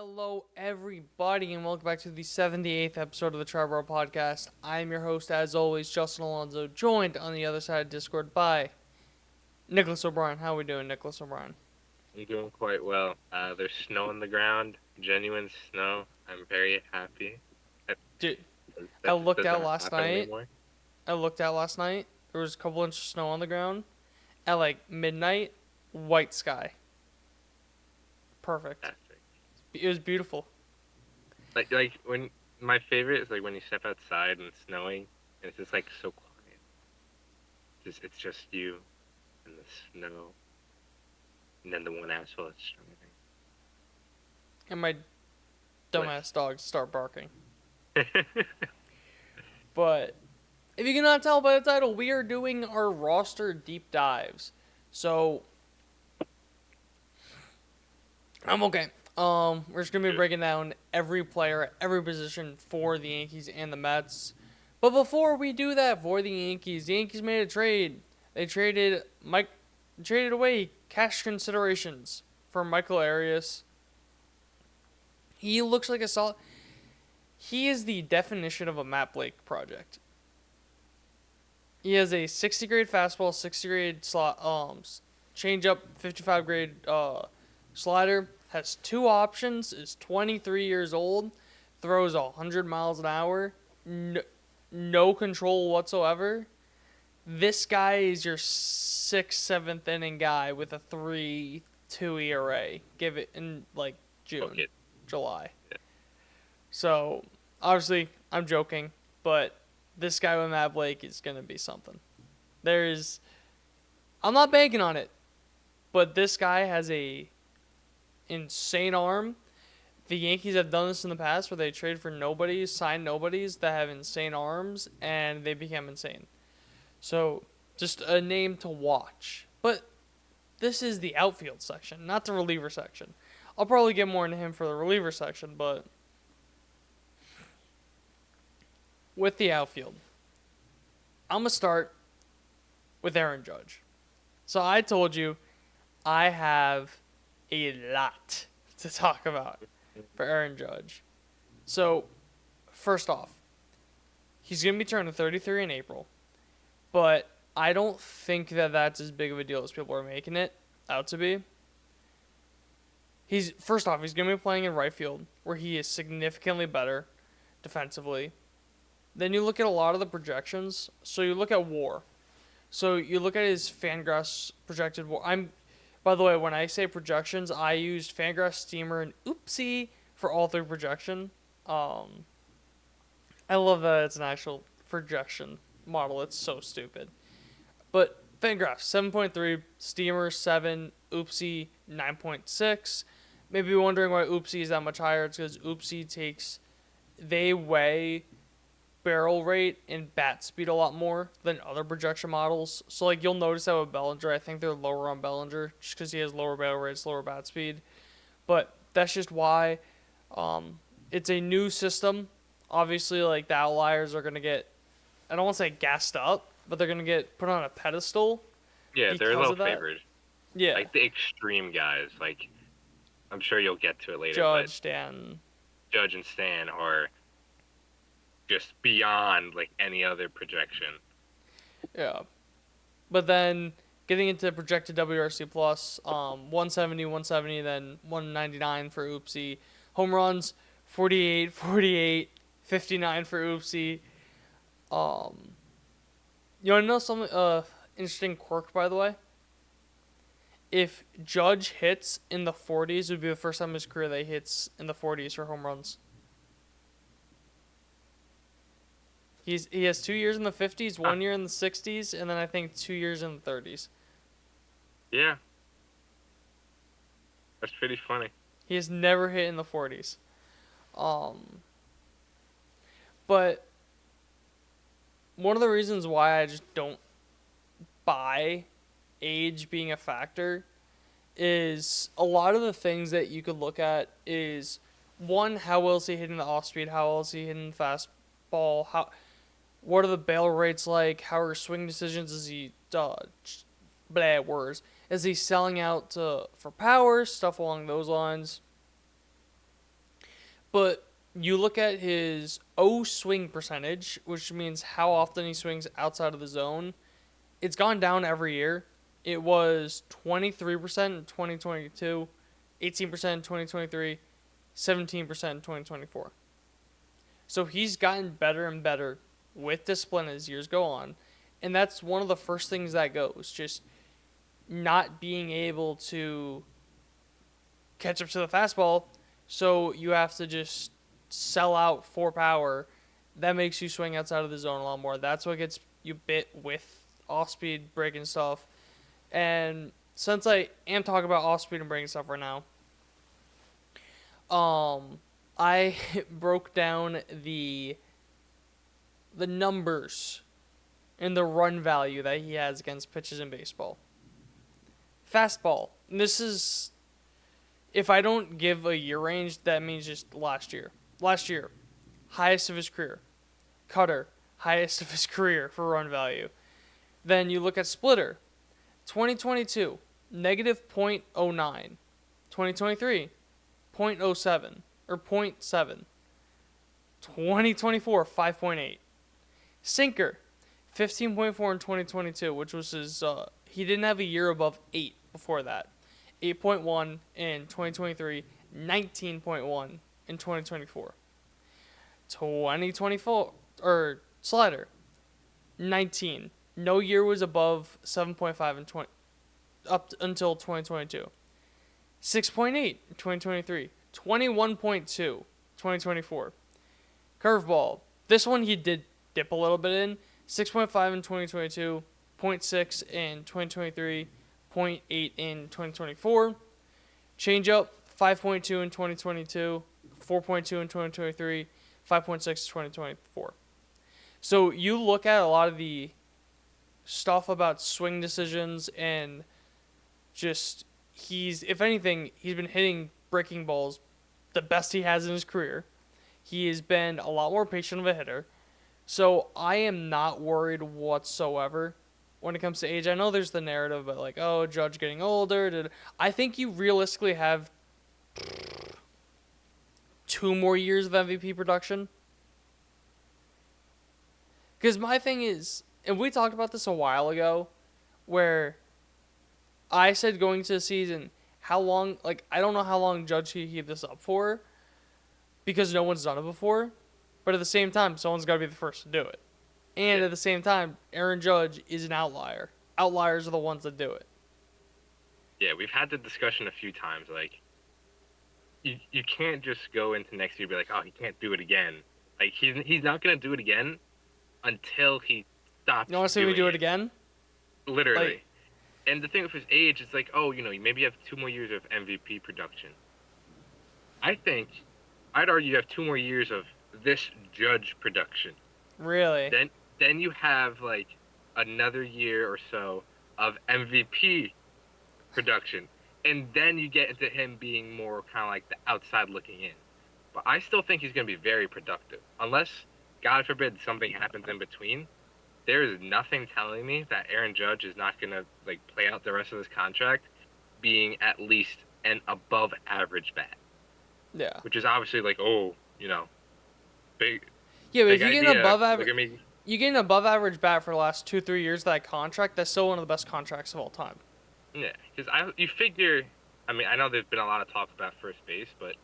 Hello, everybody, and welcome back to the 78th episode of the Triboro Podcast. I am your host, as always, Justin Alonso, joined on the other side of Discord by Nicholas O'Brien. How are we doing, Nicholas O'Brien? I'm doing quite well. There's snow on the ground, genuine snow. I'm very happy. That, Dude, I that looked does out not last happen night. anymore. There was a couple inches of snow on the ground. At like midnight, white sky. Perfect. Fantastic. It was beautiful. Like when my favorite is like when you step outside and it's snowing and it's just like so quiet. It's just you and the snow, and then the one asphalt is driving. And my dumbass dogs start barking. Bliss. But if you cannot tell by the title, we are doing our roster deep dives. So I'm okay. We're just gonna be breaking down every player, every position for the Yankees and the Mets. But before we do that for the Yankees made a trade. They traded away cash considerations for Michael Arias. He looks like a solid. He is the definition of a Matt Blake project. He has a 60 grade fastball, 60 grade changeup, 55 grade slider. Has two options. Is 23 years old. Throws 100 miles an hour. No control whatsoever. This guy is your 6th, 7th inning guy with a 3.2 ERA. Give it in like June, July. Yeah. So obviously I'm joking, but this guy with Matt Blake is gonna be something. I'm not banking on it, but this guy has a insane arm. The Yankees have done this in the past where they trade for nobodies, sign nobodies that have insane arms, and they become insane. So, just a name to watch. But this is the outfield section, not the reliever section. I'll probably get more into him for the reliever section, but with the outfield, I'm going to start with Aaron Judge. So, I told you I have a lot to talk about for Aaron Judge. So, first off, he's going to be turning 33 in April, but I don't think that that's as big of a deal as people are making it out to be. First off, he's going to be playing in right field, where he is significantly better defensively. Then you look at a lot of the projections. So you look at WAR. So you look at his Fangraphs projected WAR. By the way, when I say projections, I used Fangraphs, Steamer, and Oopsie for all three projection. I love that it's an actual projection model. It's so stupid. But Fangraphs 7.3, Steamer 7, Oopsie 9.6. Maybe you're wondering why Oopsie is that much higher. It's because Oopsie they weigh barrel rate and bat speed a lot more than other projection models. So like you'll notice that with Bellinger, I think they're lower on Bellinger just because he has lower barrel rates, lower bat speed. But that's just why it's a new system. Obviously, like the outliers are gonna get, I don't want to say gassed up, but they're gonna get put on a pedestal. Yeah, they're a little favored. Yeah, like the extreme guys. Like I'm sure you'll get to it later. Judge and Stan are just beyond like any other projection. Yeah. But then getting into projected WRC plus, 170, then 199 for Oopsie. Home runs, 48, 59 for Oopsie. You want to know something interesting quirk, by the way? If Judge hits in the 40s, it would be the first time in his career that he hits in the 40s for home runs. He has 2 years in the 50s, 1 year in the 60s, and then I think 2 years in the 30s. Yeah. That's pretty funny. He has never hit in the 40s. But one of the reasons why I just don't buy age being a factor is a lot of the things that you could look at is, one, how well is he hitting the off-speed? How well is he hitting the fastball? What are the bail rates like? How are swing decisions? Is he Is he selling out for power? Stuff along those lines. But you look at his O swing percentage, which means how often he swings outside of the zone. It's gone down every year. It was 23% in 2022, 18% in 2023, 17% in 2024. So he's gotten better and better with discipline as years go on. And that's one of the first things that goes. Just not being able to catch up to the fastball. So you have to just sell out for power. That makes you swing outside of the zone a lot more. That's what gets you bit with off-speed breaking stuff. And since I am talking about off-speed and breaking stuff right now, I broke down the numbers and the run value that he has against pitches in baseball. Fastball. And this is, if I don't give a year range, that means just last year. Last year, highest of his career. Cutter, highest of his career for run value. Then you look at splitter. 2022, negative 0.09. 2023, 0.07 or 0.7. 2024, 5.8. Sinker, 15.4 in 2022, which was his, he didn't have a year above 8 before that. 8.1 in 2023, 19.1 in 2024. 2024, or slider, 19. No year was above 7.5 in 20, up until 2022. 6.8 in 2023. 21.2 2024. Curveball. This one he did dip a little bit in. 6.5 in 2022. 0.6 in 2023. 0.8 in 2024. Changeup. 5.2 in 2022. 4.2 in 2023. 5.6 in 2024. So you look at a lot of the stuff about swing decisions and just if anything, he's been hitting breaking balls the best he has in his career. He has been a lot more patient of a hitter. So I am not worried whatsoever when it comes to age. I know there's the narrative about like, oh, Judge getting older. I think you realistically have 2 more years of MVP production. Because my thing is, and we talked about this a while ago, where I said going to the season, how long, like, I don't know how long Judge can keep this up for, because no one's done it before, but at the same time, someone's got to be the first to do it. And at the same time, Aaron Judge is an outlier. Outliers are the ones that do it. Yeah, we've had the discussion a few times, like, you can't just go into next year and be like, oh, he can't do it again. Like, he's not going to do it again until he stops. You want to see me do it again? Literally. Like, and the thing with his age, it's like, oh, maybe you have 2 more years of MVP production. I'd argue you have 2 more years of this Judge production. Really? Then you have, like, another year or so of MVP production. And then you get into him being more kind of like the outside looking in. But I still think he's going to be very productive. Unless, God forbid, something happens in between. There is nothing telling me that Aaron Judge is not going to like play out the rest of his contract being at least an above average bat. Yeah. Which is obviously like, big. Yeah, but big if you get idea. an above average, Look at me. you get an above average bat for the last 2-3 years of that contract, that's still one of the best contracts of all time. Yeah, because you figure, I mean, I know there's been a lot of talk about first base, but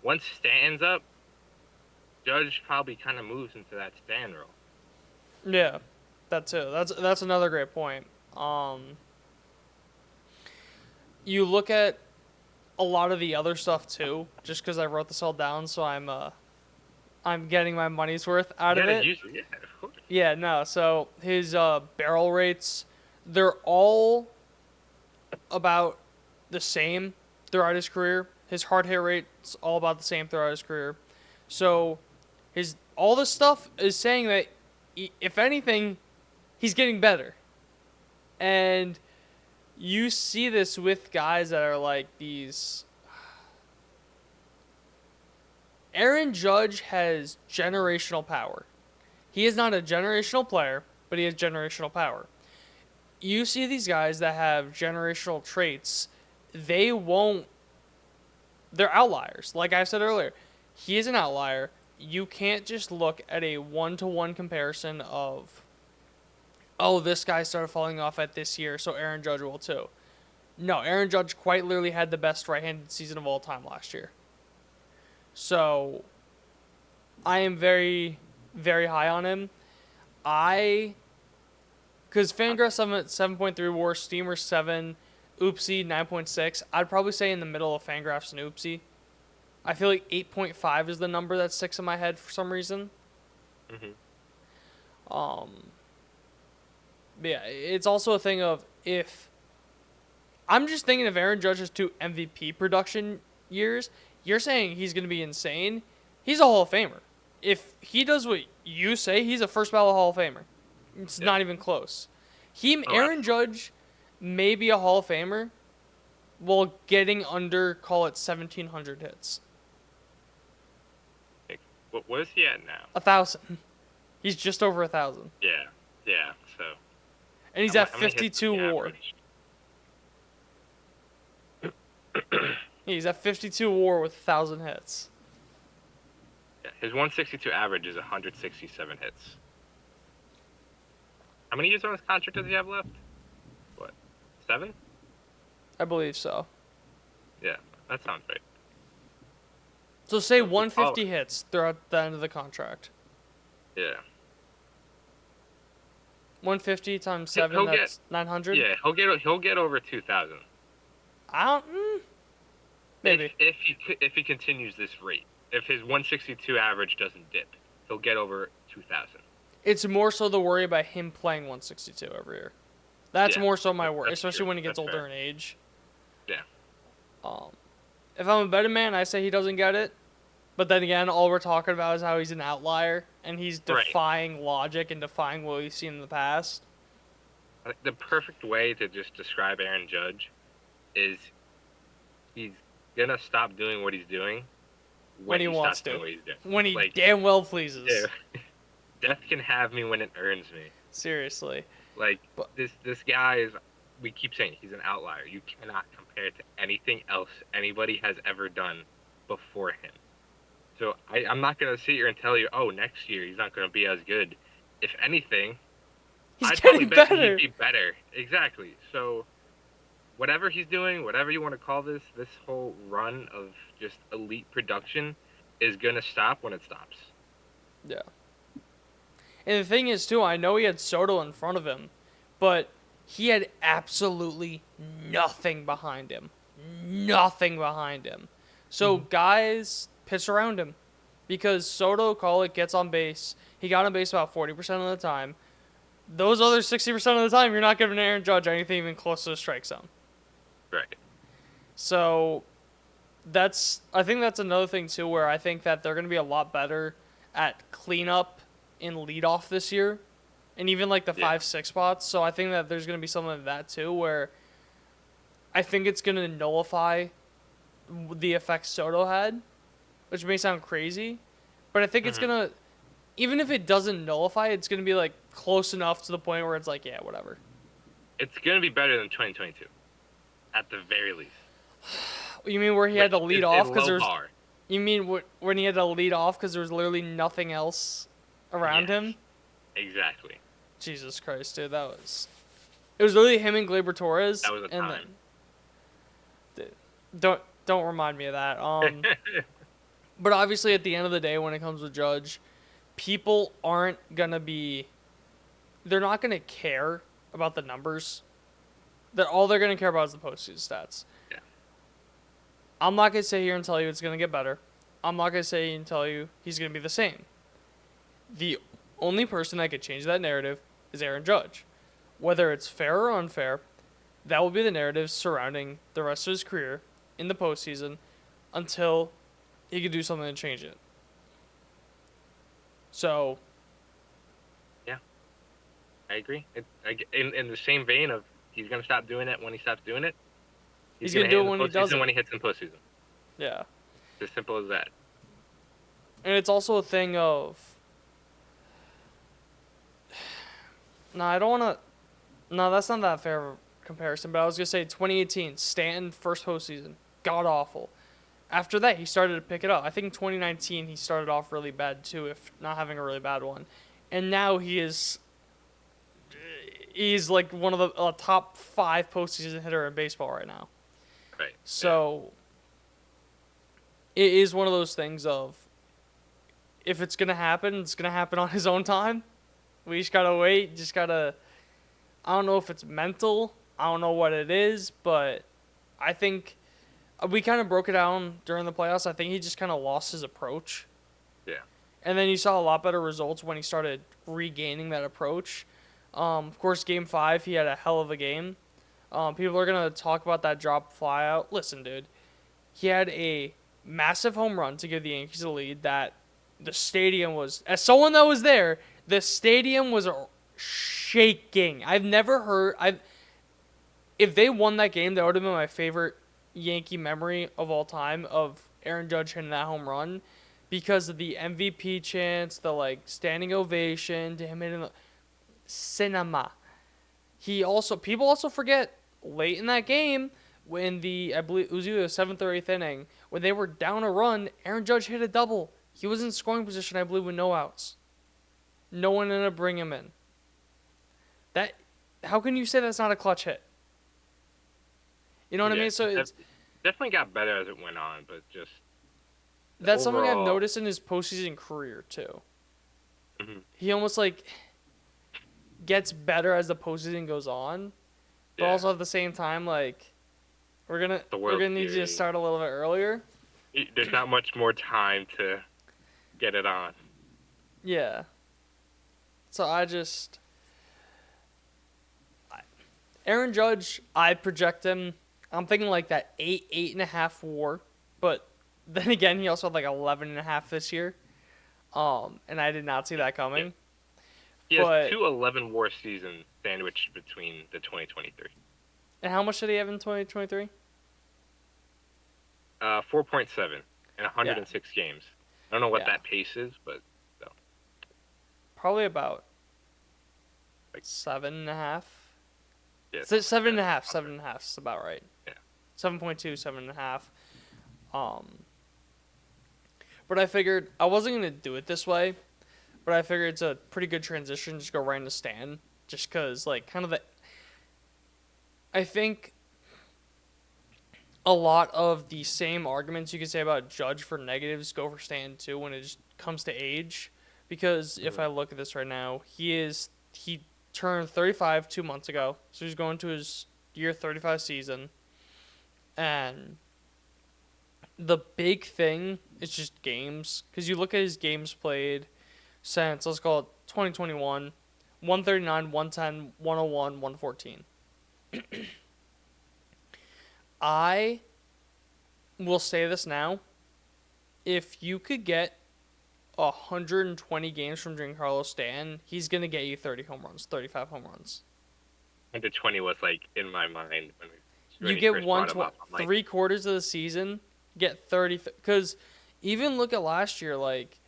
once Stanton's up, Judge probably kind of moves into that Stanton role. Yeah, that too. That's another great point. You look at a lot of the other stuff too, just because I wrote this all down, so I'm getting my money's worth out of it. Yeah, of course. Yeah, no. So his barrel rates, they're all about the same throughout his career. His hard hit rate's all about the same throughout his career. So all this stuff is saying that if anything, he's getting better. And you see this with guys that are like these. Aaron Judge has generational power. He is not a generational player, but he has generational power. You see these guys that have generational traits, they're outliers. Like I said earlier, he is an outlier. You can't just look at a one-to-one comparison of, oh, this guy started falling off at this year, so Aaron Judge will too. No, Aaron Judge quite literally had the best right-handed season of all time last year. So, I am very, very high on him. Because Fangraphs 7.3 WAR, Steamer 7, Oopsie 9.6. I'd probably say in the middle of Fangraphs and Oopsie. I feel like 8.5 is the number that sticks in my head for some reason. Mm-hmm. But yeah, it's also a thing of if... I'm just thinking if Aaron Judge's 2 MVP production years, you're saying he's going to be insane. He's a Hall of Famer. If he does what you say, he's a first ballot Hall of Famer. It's not even close. Aaron Judge may be a Hall of Famer while getting under, call it 1,700 hits. What is he at now? 1,000. He's just over 1,000. Yeah, so. And he's at 52 WAR. He's at 52 WAR with 1,000 hits. Yeah, his 162 average is 167 hits. How many years on his contract does he have left? What, 7? I believe so. Yeah, that sounds right. So say 150 hits throughout the end of the contract. Yeah. 150 times 7, that's 900? Yeah, he'll get over 2,000. I don't... maybe. If he continues this rate. If his 162 average doesn't dip, he'll get over 2,000. It's more so the worry about him playing 162 every year. That's more so my worry, especially when he gets older in age. Yeah. If I'm a betting man, I say he doesn't get it. But then again, all we're talking about is how he's an outlier, and he's defying logic and defying what we've seen in the past. The perfect way to just describe Aaron Judge is he's going to stop doing what he's doing when he wants to. What he's doing. When he damn well pleases. Yeah. Death can have me when it earns me. Seriously. This guy is, we keep saying he's an outlier. You cannot compare it to anything else anybody has ever done before him. So I'm not going to sit here and tell you, oh, next year he's not going to be as good. If anything, I'd getting better. He'd be better. Exactly. So whatever he's doing, whatever you want to call this whole run of just elite production is going to stop when it stops. Yeah. And the thing is, too, I know he had Soto in front of him, but he had absolutely nothing behind him. Nothing behind him. So guys pitch around him. Because Soto, call it, gets on base. He got on base about 40% of the time. Those other 60% of the time, you're not giving Aaron Judge anything even close to the strike zone. Right. So I think that's another thing, too, where I think that they're going to be a lot better at cleanup in leadoff this year. And even like the 5-6 spots. So I think that there's going to be something like that, too, where I think it's going to nullify the effect Soto had, which may sound crazy, but I think it's going to, even if it doesn't nullify, it's going to be like close enough to the point where it's like, yeah, whatever. It's going to be better than 2022, at the very least. You mean where he had to lead off because there's? Bar. You mean when he had to lead off because there was literally nothing else around him? Exactly. Jesus Christ, dude, it was literally him and Gleyber Torres. That was a time. Don't remind me of that. But obviously, at the end of the day, when it comes to Judge, people aren't gonna be. They're not gonna care about the numbers. All they're gonna care about is the postseason stats. Yeah. I'm not gonna sit here and tell you it's gonna get better. I'm not gonna say and tell you he's gonna be the same. The only person that could change that narrative is Aaron Judge. Whether it's fair or unfair, that will be the narrative surrounding the rest of his career in the postseason until he can do something to change it. So, yeah, I agree. In the same vein of he's going to stop doing it when he stops doing it. He's going to do it when he does it. When he hits in postseason. Yeah. It's as simple as that. And it's also a thing of... I don't want to... No, that's not that fair of a comparison, but I was going to say 2018, Stanton, first postseason. God-awful. after that, he started to pick it up. I think in 2019 he started off really bad too, if not having a really bad one, and now he's like one of the top 5 postseason hitter in baseball right now. Right. So it is one of those things of, if it's gonna happen, it's gonna happen on his own time. We just gotta wait. Just gotta. I don't know if it's mental. I don't know what it is, but I think we kind of broke it down during the playoffs. I think he just kind of lost his approach. Yeah. And then you saw a lot better results when he started regaining that approach. Of course, Game 5, he had a hell of a game. People are going to talk about that drop fly out. Listen, dude. He had a massive home run to give the Yankees a lead that the stadium was... As someone that was there, the stadium was shaking. I've never heard... If they won that game, that would have been my favorite Yankee memory of all time, of Aaron Judge hitting that home run, because of the MVP chants, the like standing ovation to him hitting the cinema. People also forget late in that game when I believe it was either the 7th or 8th inning, when they were down a run, Aaron Judge hit a double. He was in scoring position, I believe, with no outs. No one ended up bringing him in. How can you say that's not a clutch hit? You know what I mean? So it's definitely got better as it went on, but just that's overall, something I've noticed in his postseason career too. Mm-hmm. He almost like gets better as the postseason goes on, but also at the same time, like we're gonna need you to start a little bit earlier. There's not much more time to get it on. Yeah. So Aaron Judge, I project him. I'm thinking like that 8.5 WAR, but then again, he also had like 11.5 this year, and I did not see that coming. Yeah. He has 2 11 WAR seasons sandwiched between the 2023. And how much did he have in 2023? 4.7 in 106 games. I don't know what that pace is, but no. Probably about like 7.5. Yeah, 7.5. 7.5 is about right. Yeah. 7.2, 7.5. But I figured I wasn't gonna do it this way, but I figured it's a pretty good transition. Just go right into Stan, just cause like kind of I think a lot of the same arguments you could say about Judge for negatives go for Stan too when it just comes to age. Because if I look at this right now, he turned 35 2 months ago, so he's going to his year 35 season, and the big thing is just games, because you look at his games played since, let's call it 2021, 139, 110, 101, 114. I will say this now, if you could get 120 games from Giancarlo Stanton, he's going to get you 30 home runs, 35 home runs. 120 was like in my mind when you get 3/4 of the season, get 30, because even look at last year, like,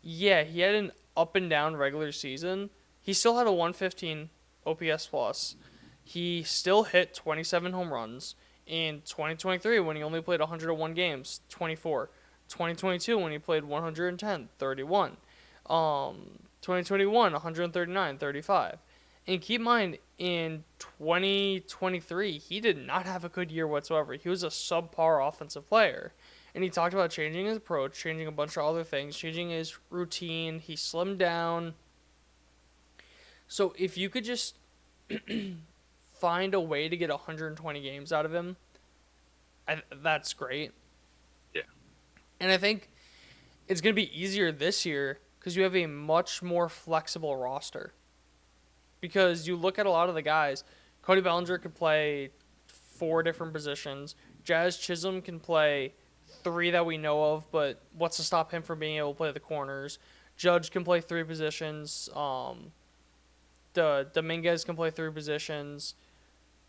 yeah, he had an up and down regular season. He still had a 115 OPS plus. He still hit 27 home runs. In 2023, when he only played 101 games, 24. 2022, when he played 110, 31. 2021, 139, 35. And keep in mind, in 2023, he did not have a good year whatsoever. He was a subpar offensive player. And he talked about changing his approach, changing a bunch of other things, changing his routine. He slimmed down. So if you could just find a way to get 120 games out of him, that's great. Yeah. And I think it's going to be easier this year because you have a much more flexible roster. Because you look at a lot of the guys, Cody Bellinger could play 4 different positions. Jazz Chisholm can play 3 that we know of, but what's to stop him from being able to play the corners? Judge can play 3 positions. Dominguez can play 3 positions.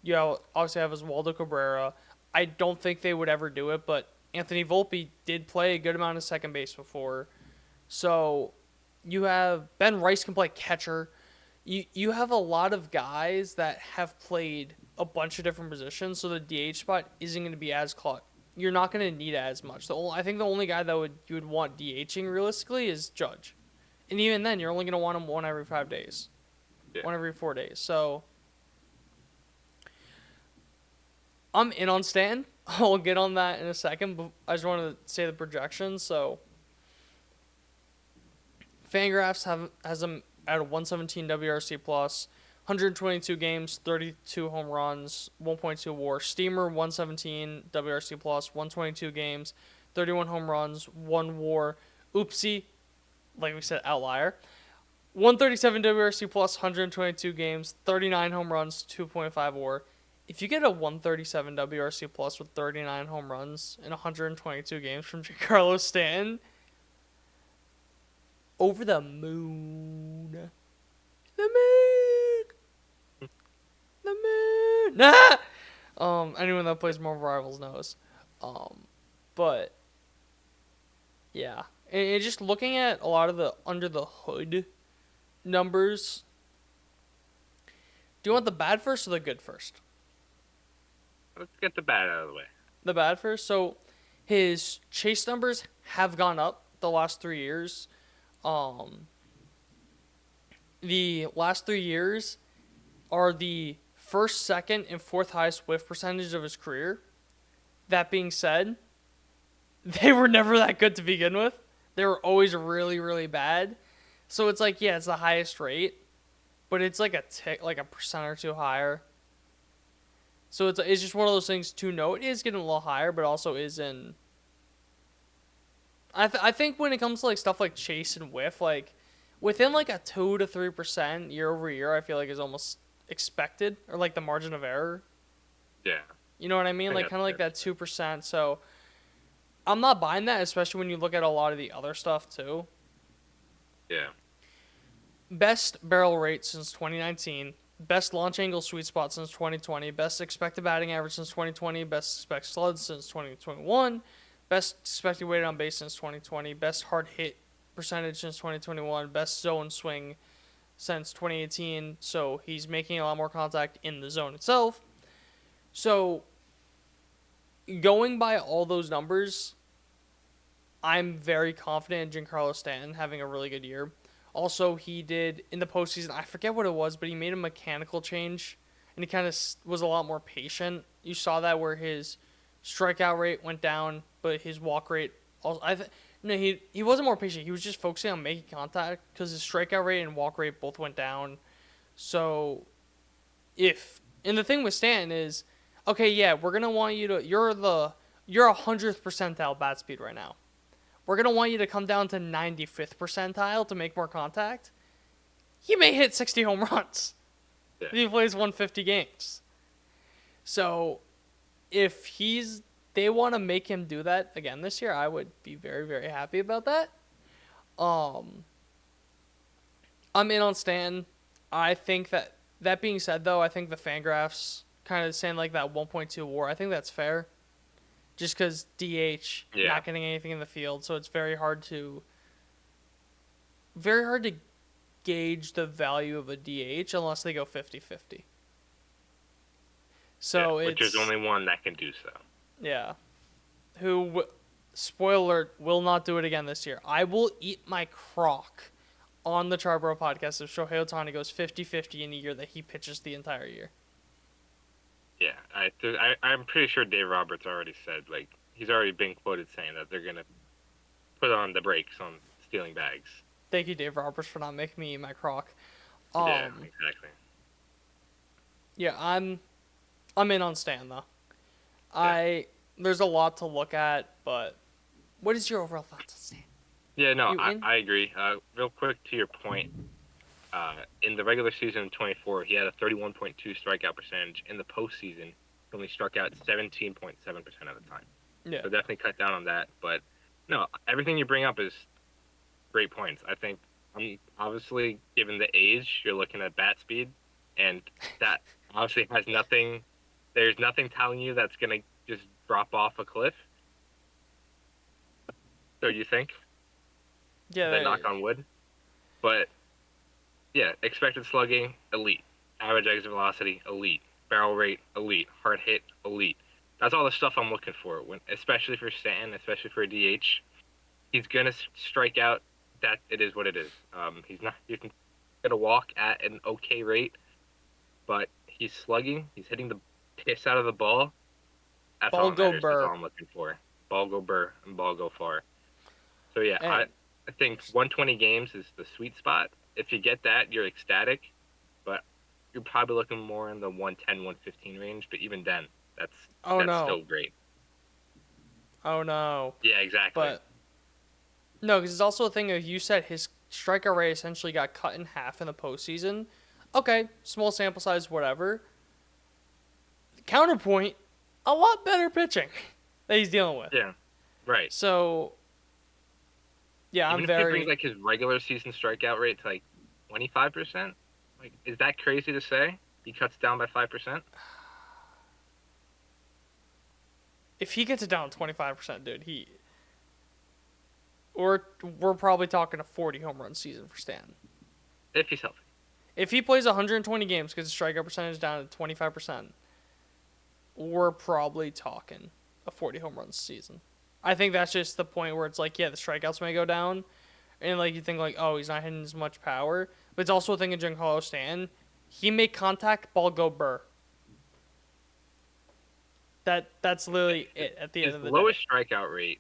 You know, obviously have Oswaldo Cabrera. I don't think they would ever do it, but Anthony Volpe did play a good amount of second base before. So you have Ben Rice can play catcher. You have a lot of guys that have played a bunch of different positions, so the DH spot isn't going to be as you're not going to need as much. I think the only guy that you would want DHing realistically is Judge. And even then, you're only going to want him one every 5 days. Yeah. One every 4 days. So I'm in on Stanton. I'll get on that in a second, but I just wanted to say the projections. So Fangraphs has him at a 117 WRC plus, 122 games, 32 home runs, 1.2 WAR. Steamer 117 WRC plus, 122 games, 31 home runs, 1 WAR. Oopsie, like we said, outlier. 137 WRC plus, 122 games, 39 home runs, 2.5 WAR. If you get a 137 WRC plus with 39 home runs in 122 games from Giancarlo Stanton, over the moon. The moon. The moon. Nah! Anyone that plays Marvel Rivals knows. But yeah. And just looking at a lot of the under the hood numbers. Do you want the bad first or the good first? Let's get the bad out of the way. The bad first. So his chase numbers have gone up the last 3 years. The last 3 years are the first, second, and fourth highest whiff percentage of his career. That being said, they were never that good to begin with. They were always really, really bad. So it's like, yeah, it's the highest rate, but it's like a tick, like a percent or two higher. So it's just one of those things to note. It is getting a little higher, but also isn't. I think when it comes to like stuff like chase and whiff, like within like a 2 to 3% year over year, I feel like is almost expected, or like the margin of error. Yeah. You know what I mean? Like kind of like that 2%. So I'm not buying that, especially when you look at a lot of the other stuff too. Yeah. Best barrel rate since 2019. Best launch angle sweet spot since 2020. Best expected batting average since 2020. Best expected slug since 2021. Best expected weighted on base since 2020. Best hard hit percentage since 2021. Best zone swing since 2018. So he's making a lot more contact in the zone itself. So going by all those numbers, I'm very confident in Giancarlo Stanton having a really good year. Also, he did, in the postseason, I forget what it was, but he made a mechanical change, and he kind of was a lot more patient. You saw that where his strikeout rate went down, but his walk rate also. He wasn't more patient. He was just focusing on making contact because his strikeout rate and walk rate both went down. So, and the thing with Stanton is, okay, yeah, we're gonna want you to. You're 100th percentile bat speed right now. We're going to want you to come down to 95th percentile to make more contact. He may hit 60 home runs if he plays 150 games. So if they want to make him do that again this year, I would be very, very happy about that. I'm in on Stanton. I think that being said, though, I think the Fangraphs kind of saying like that 1.2 WAR, I think that's fair. Just because DH, not getting anything in the field, so it's very hard to gauge the value of a DH unless they go 50-50. So which is only one that can do so. Yeah. Who, spoiler alert, will not do it again this year. I will eat my crock on the Triboro Podcast if Shohei Ohtani goes 50-50 in a year that he pitches the entire year. Yeah, I'm pretty sure Dave Roberts already said, like, he's already been quoted saying that they're going to put on the brakes on stealing bags. Thank you, Dave Roberts, for not making me eat my crock. Yeah, exactly. Yeah, I'm in on Stan, though. Yeah. There's a lot to look at, but what is your overall thoughts on Stan? Yeah, no, I agree. Real quick to your point, in the regular season of 24, he had a 31.2 strikeout percentage. In the postseason, he only struck out 17.7% of the time. Yeah. So definitely cut down on that. But no, everything you bring up is great points. I think, obviously, given the age, you're looking at bat speed, and that obviously has nothing. There's nothing telling you that's going to just drop off a cliff. So you think? Yeah. Then knock on wood. But yeah, expected slugging, elite. Average exit velocity, elite. Barrel rate, elite. Hard hit, elite. That's all the stuff I'm looking for. Especially for Stanton, especially for a DH, he's gonna strike out. That it is what it is. He's gonna walk at an okay rate, but he's slugging. He's hitting the piss out of the ball. That's all Ball that go matters. That's all Burr. I'm looking for. Ball go Burr and ball go far. So yeah, And I think 120 games is the sweet spot. If you get that, you're ecstatic. But you're probably looking more in the 110, 115 range. But even then, that's no. still great. Oh no. Yeah, exactly. But no, because it's also a thing of you said his strikeout rate essentially got cut in half in the postseason. Okay, small sample size, whatever. Counterpoint, a lot better pitching that he's dealing with. Yeah, right. So, yeah, Even I'm if very. he brings like his regular season strikeout rate to like 25%, like is that crazy to say? He cuts down by 5%. If he gets it down 25%, dude, we're probably talking a 40 home run season for Stanton. If he's healthy. If he plays 120 games because his strikeout percentage is down to 25%, we're probably talking a 40 home runs season. I think that's just the point where it's like, yeah, the strikeouts may go down, and like you think like, oh, he's not hitting as much power, but it's also a thing of Giancarlo Stanton. He make contact, ball go Burr. That's literally it at the end of the His day. lowest strikeout rate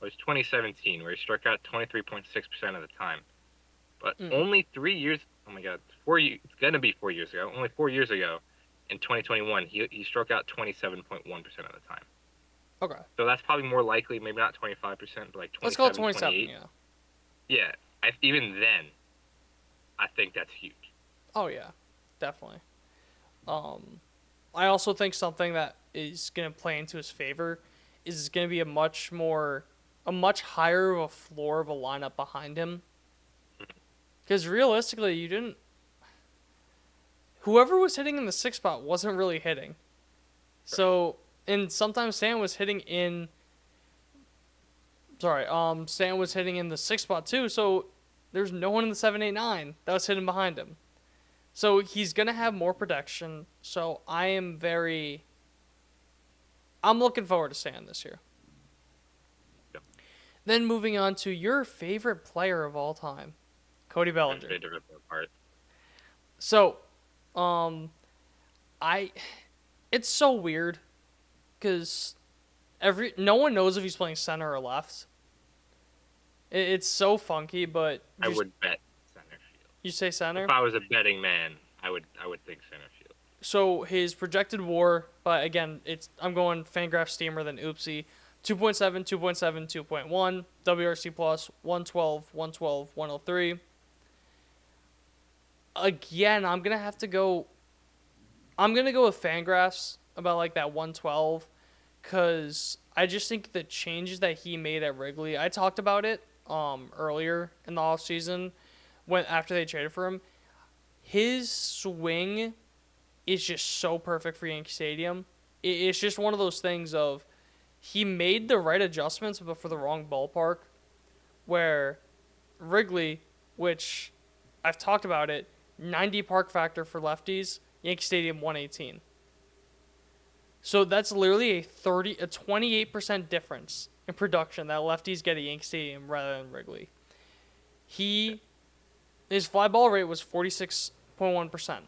was 2017, where he struck out 23.6% of the time. But only 3 years, oh my God, 4 years, it's going to be 4 years ago, only 4 years ago, in 2021, he struck out 27.1% of the time. Okay. So that's probably more likely, maybe not 25%, but like 27, Let's call it 27, 28. yeah. Yeah, even then, I think that's huge. Oh, yeah, definitely. I also think something that is going to play into his favor is going to be a much higher of a floor of a lineup behind him. Because realistically, whoever was hitting in the sixth spot wasn't really hitting. So, and sometimes Stan was hitting in the sixth spot too, so there's no one in the 7, 8, 9 that was hitting behind him. So he's going to have more protection. So I'm looking forward to Stan this year. Yep. Then moving on to your favorite player of all time, Cody Bellinger. So, it's so weird because no one knows if he's playing center or left. It's so funky, but I would bet center field. You say center? If I was a betting man, I would think center field. So his projected WAR, but again, I'm going Fangraph Steamer then Oopsie, 2.7, 2.7, 2.1, WRC plus 112, 112, 103. Again, I'm gonna go with Fangraphs about like that 112, because I just think the changes that he made at Wrigley, I talked about it earlier in the offseason after they traded for him. His swing is just so perfect for Yankee Stadium. It's just one of those things of he made the right adjustments but for the wrong ballpark, where Wrigley, which I've talked about it, 90 park factor for lefties, Yankee Stadium 118. So that's literally a 28% difference in production that lefties get at Yankee Stadium rather than Wrigley. His fly ball rate was 46.1%.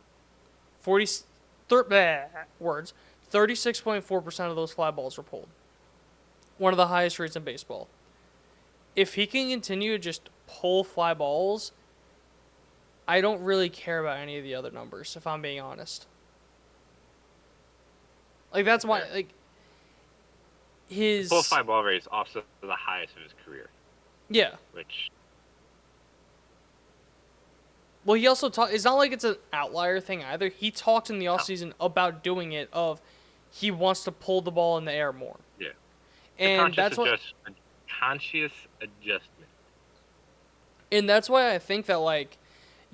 36.4% of those fly balls were pulled. One of the highest rates in baseball. If he can continue to just pull fly balls, I don't really care about any of the other numbers, if I'm being honest. Like, that's why, like, his... Full fly ball rate is also the highest of his career. Yeah. Which... Well, he also talked... It's not like it's an outlier thing either. He talked in the offseason about doing it, of he wants to pull the ball in the air more. Yeah. And that's what... A conscious adjustment. And that's why I think that, like...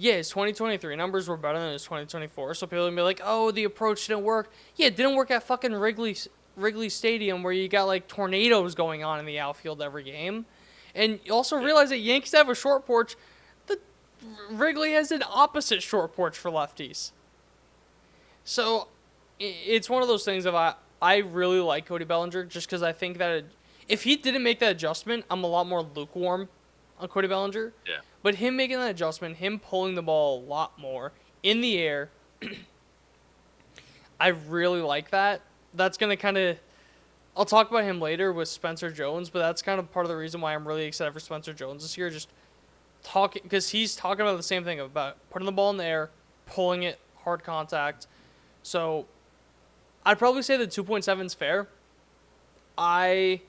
Yeah, his 2023 numbers were better than his 2024, so people would be like, oh, the approach didn't work. Yeah, it didn't work at fucking Wrigley Stadium where you got, like, tornadoes going on in the outfield every game. And you also realize that Yankees have a short porch. Wrigley has an opposite short porch for lefties. So, it's one of those things of I really like Cody Bellinger just because I think that if he didn't make that adjustment, I'm a lot more lukewarm on Cody Bellinger. Yeah. But him making that adjustment, him pulling the ball a lot more in the air, I really like that. That's going to kind of. I'll talk about him later with Spencer Jones, but that's kind of part of the reason why I'm really excited for Spencer Jones this year. Just talking, because he's talking about the same thing about putting the ball in the air, pulling it, hard contact. So I'd probably say the 2.7 is fair. I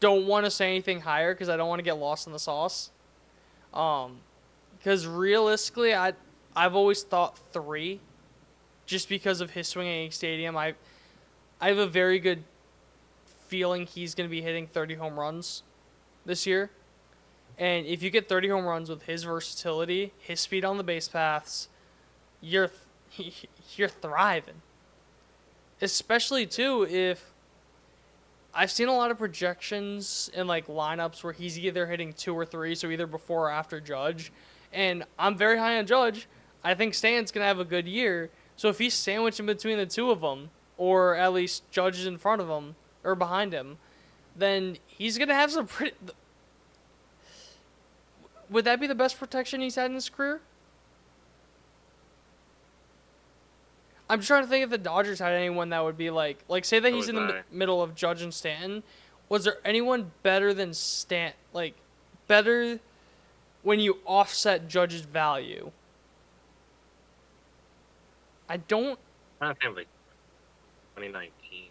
don't want to say anything higher because I don't want to get lost in the sauce. Because realistically, I've always thought 3, just because of his swing at Yankee Stadium. I have a very good feeling he's going to be hitting 30 home runs this year. And if you get 30 home runs with his versatility, his speed on the base paths, you're thriving. Especially too if I've seen a lot of projections in like lineups where he's either hitting 2 or 3, so either before or after Judge. And I'm very high on Judge. I think Stan's gonna have a good year. So if he's sandwiched in between the two of them, or at least Judge is in front of him or behind him, then he's gonna have some pretty. Would that be the best protection he's had in his career? I'm trying to think if the Dodgers had anyone that would be like say that he's in the middle of Judge and Stanton. Was there anyone better than Stanton? Like, better when you offset Judge's value? I don't. I think like 2019.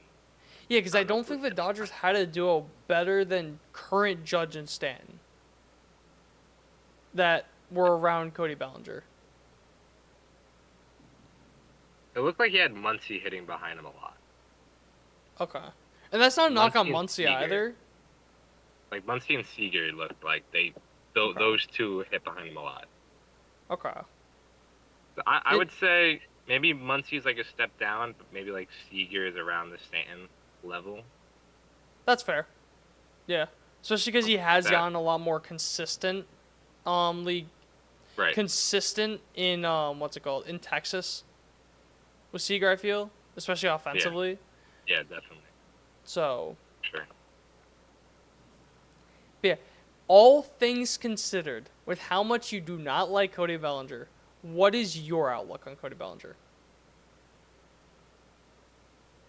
Yeah, because I don't think the Dodgers had a duo better than current Judge and Stanton that were around Cody Bellinger. It looked like he had Muncy hitting behind him a lot. Okay. And that's not a knock on Muncy either. Like, Muncy and Seager looked like those two hit behind him a lot. Okay. So I would say maybe Muncy's like a step down, but maybe like Seager is around the Stanton level. That's fair. Yeah. Especially because he has gotten a lot more consistent league. Right. Consistent in, in Texas. With Seager, I feel, especially offensively. Yeah, definitely. So. Sure. But yeah, all things considered, with how much you do not like Cody Bellinger, what is your outlook on Cody Bellinger?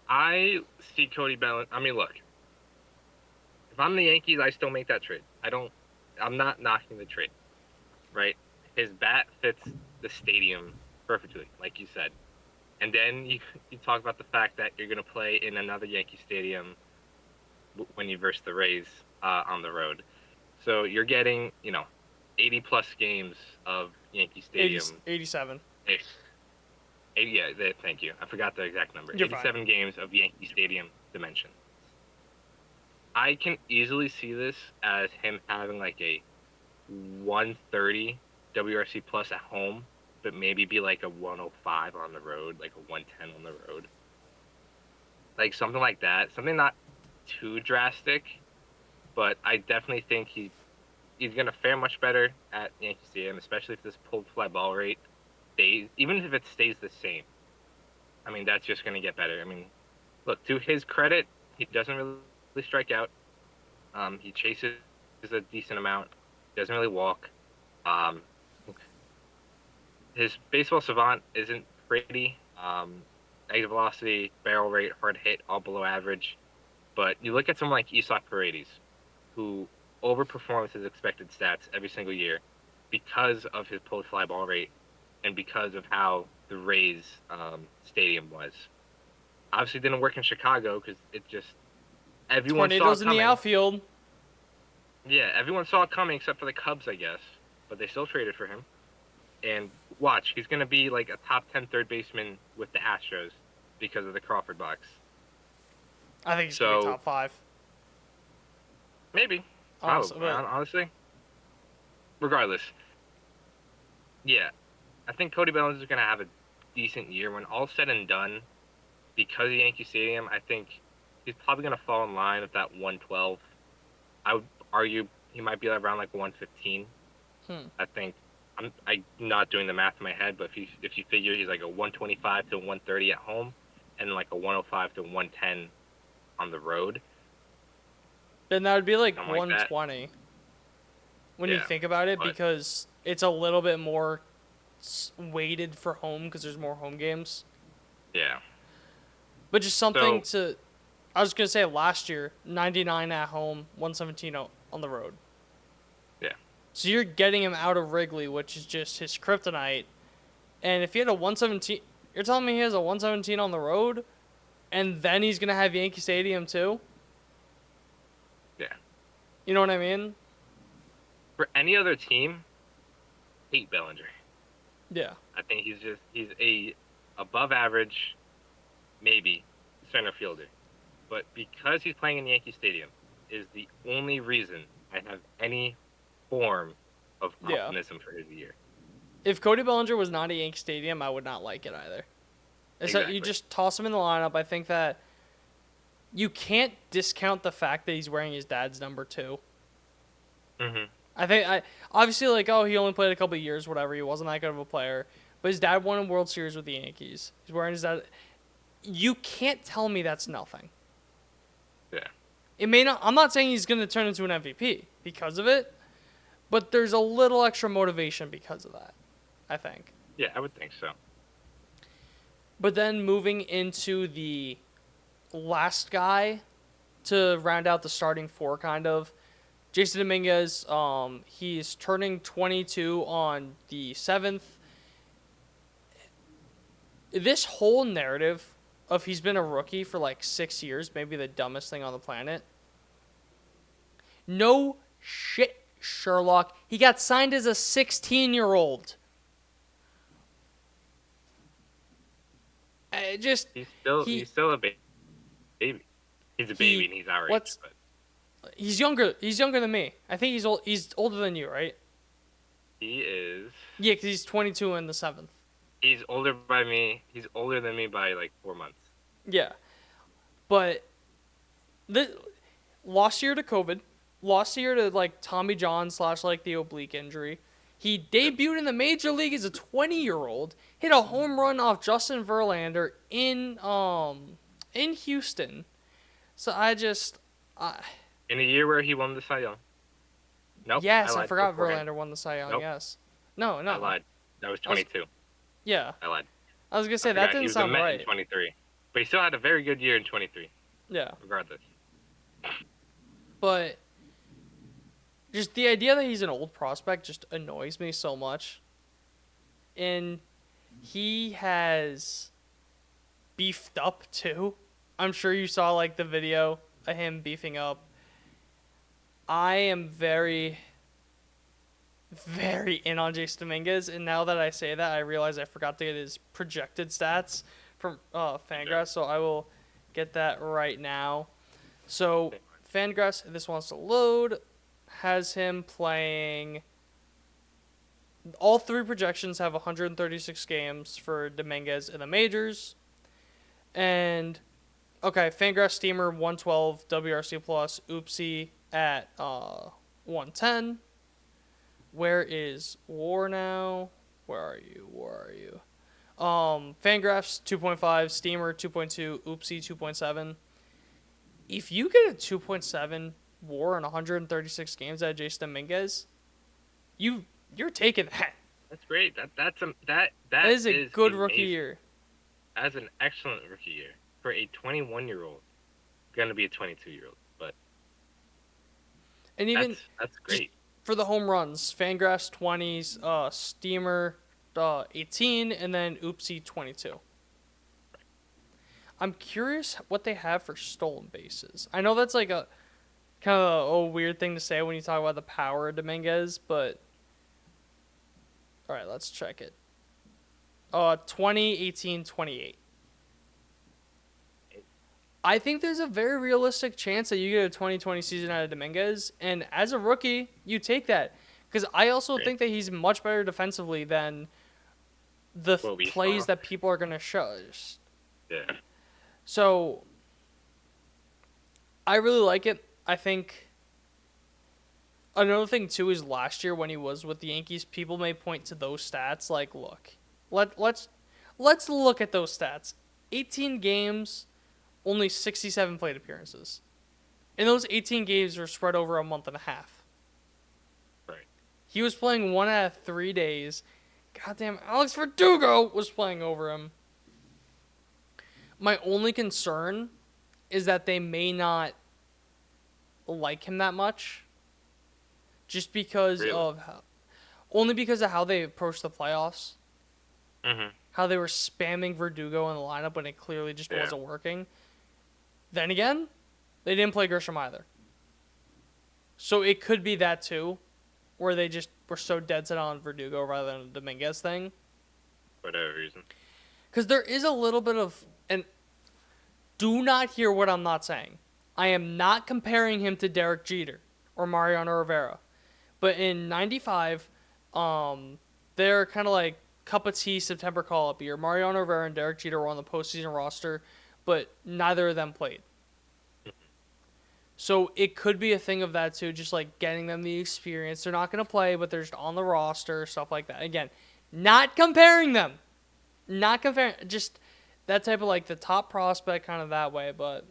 I see Cody Bellinger. I mean, look. If I'm the Yankees, I still make that trade. I'm not knocking the trade, right? His bat fits the stadium perfectly, like you said. And then you talk about the fact that you're going to play in another Yankee Stadium when you verse the Rays on the road. So you're getting, 80-plus games of Yankee Stadium. 87. Yeah, thank you. I forgot the exact number. You're 87 fine. Games of Yankee Stadium dimension. I can easily see this as him having like a 130 WRC plus at home, but maybe be like a 105 on the road, like a 110 on the road. Like something like that. Something not too drastic, but I definitely think he's going to fare much better at Yankee Stadium, especially if this pulled fly ball rate stays, even if it stays the same. I mean, that's just going to get better. I mean, look, to his credit, he doesn't really strike out. He chases a decent amount. Doesn't really walk. His baseball savant isn't pretty. Exit velocity, barrel rate, hard hit, all below average. But you look at someone like Isaac Paredes, who overperforms his expected stats every single year because of his pulled fly ball rate and because of how the Rays stadium was. Obviously didn't work in Chicago because it just everyone Tornadoes saw it coming. in the outfield. Yeah, everyone saw it coming except for the Cubs, I guess. But they still traded for him. And watch, he's going to be like a top 10 third baseman with the Astros because of the Crawford box. I think he's going to be top 5. Maybe. Honestly. Regardless. Yeah. I think Cody Bellinger is going to have a decent year. When all's said and done, because of Yankee Stadium, I think he's probably going to fall in line with that 112. I would argue he might be around like 115. I think. I'm not doing the math in my head, but if you figure he's like a 125 to 130 at home, and like a 105 to 110 on the road. Then that would be like Something like that. 120 when you Yeah, think about it, but because it's a little bit more weighted for home because there's more home games. yeah. But just something So to, I was gonna say last year, 99 at home, 117 on the road. yeah, So you're getting him out of Wrigley, which is just his kryptonite. And if he had a 117, you're telling me he has a 117 on the road, and then he's gonna have Yankee Stadium too? yeah. You know what I mean? For any other team, hate Bellinger. Yeah. I think he's a above average, maybe center fielder, but because he's playing in Yankee Stadium, is the only reason I have any form of Yeah. optimism for his year. If Cody Bellinger was not at Yankee Stadium, I would not like it either. So you Exactly. just toss him in the lineup. I think that you can't discount the fact that he's wearing his dad's number 2. Mm-hmm. I obviously, like, oh, he only played a couple of years, whatever. He wasn't that good of a player, but his dad won a World Series with the Yankees. He's wearing his dad. You can't tell me that's nothing. Yeah. It may not. I'm not saying he's going to turn into an MVP because of it, but there's a little extra motivation because of that, I think. Yeah, I would think so. But then moving into the last guy to round out the starting 4, kind of. Jason Dominguez, he's turning 22 on the 7th. This whole narrative of he's been a rookie for like 6 years, maybe the dumbest thing on the planet. No shit, Sherlock. He got signed as a 16-year-old. He's still a baby. He's a baby and he's our age. But He's younger. He's younger than me. I think he's old. He's older than you, right? he is. Yeah, because he's 22 in the 7th. He's older by me. He's older than me by like 4 months. Yeah, but the lost year to COVID, lost year to like Tommy John / like the oblique injury. He debuted in the major league as a 20-year-old, hit a home run off Justin Verlander in Houston. So In a year where he won the Cy Young. Nope. Yes, I forgot Verlander won the Cy Young. Nope. Yes. No. I lied. That was 22. Yeah. I lied. I was gonna say that didn't sound right. right. He was a Met in 23, but he still had a very good year in 23. Yeah. Regardless. But just the idea that he's an old prospect just annoys me so much. And he has beefed up too. I'm sure you saw like the video of him beefing up. I am very, very in on Jason Dominguez, and now that I say that, I realize I forgot to get his projected stats from Fangraphs, so I will get that right now. So Fangraphs, if this wants to load, has him playing. All 3 projections have 136 games for Dominguez in the majors, and okay, Fangraphs Steamer 112, WRC plus, Oopsie at 110. Where is WAR now? Where are you? Fangraphs 2.5, Steamer 2.2, Oopsie 2.7. If you get a 2.7 WAR in 136 games out of Jason Dominguez, you're taking that. That's great. That is a good amazing. Rookie year. That's an excellent rookie year for a 21-year-old. Gonna be a 22-year-old, but and even that's great. For the home runs, Fangraphs 20s, Steamer 18, and then Oopsie 22. I'm curious what they have for stolen bases. I know that's like a kind of a weird thing to say when you talk about the power of Dominguez, but all right, let's check it. 20, 18, 28. I think there's a very realistic chance that you get a 2020 season out of Dominguez, and as a rookie, you take that. Because I also think that he's much better defensively than the plays that people are going to show. Yeah. So, I really like it. I think another thing, too, is last year when he was with the Yankees, people may point to those stats like, look, let's look at those stats. 18 games, only 67 plate appearances. And those 18 games were spread over a month and a half. Right. He was playing 1 out of 3 days. Goddamn, Alex Verdugo was playing over him. My only concern is that they may not like him that much. Just because of how they approached the playoffs. Mm-hmm. How they were spamming Verdugo in the lineup when it clearly just wasn't working. Then again, they didn't play Grisham either. So it could be that too, where they just were so dead set on Verdugo rather than the Dominguez thing. For whatever reason. Because there is a little bit of... And do not hear what I'm not saying. I am not comparing him to Derek Jeter or Mariano Rivera. But in 95, they're kind of like cup of tea September call-up year. Mariano Rivera and Derek Jeter were on the postseason roster, but neither of them played. So it could be a thing of that too, just like getting them the experience. They're not going to play, but they're just on the roster, stuff like that. Again, not comparing them. Not comparing, just that type of like the top prospect kind of that way, but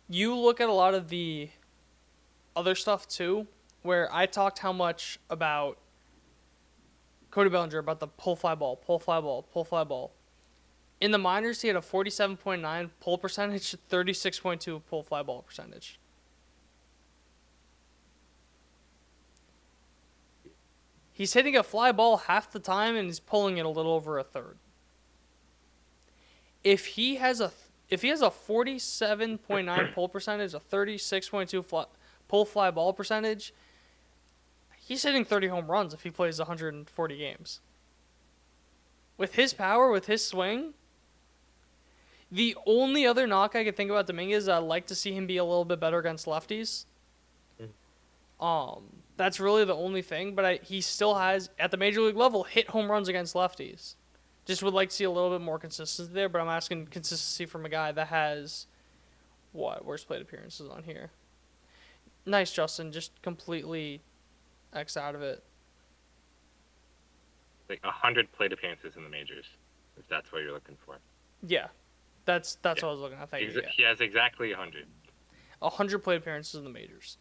you look at a lot of the other stuff too, where I talked how much about Cody Bellinger, about the pull fly ball, pull fly ball, pull fly ball. In the minors, he had a 47.9 pull percentage, 36.2 pull fly ball percentage. He's hitting a fly ball half the time and he's pulling it a little over a third. If he has a 47.9 pull percentage, a 36.2 pull fly ball percentage, he's hitting 30 home runs if he plays 140 games. With his power, with his swing, the only other knock I could think about Dominguez is I'd like to see him be a little bit better against lefties. That's really the only thing, but he still has, at the major league level, hit home runs against lefties. Just would like to see a little bit more consistency there, but I'm asking consistency from a guy that has, worst plate appearances on here. Nice, Justin, just completely X out of it. Like 100 plate appearances in the majors, if that's what you're looking for. Yeah, that's what I was looking at. He has exactly 100. 100 plate appearances in the majors.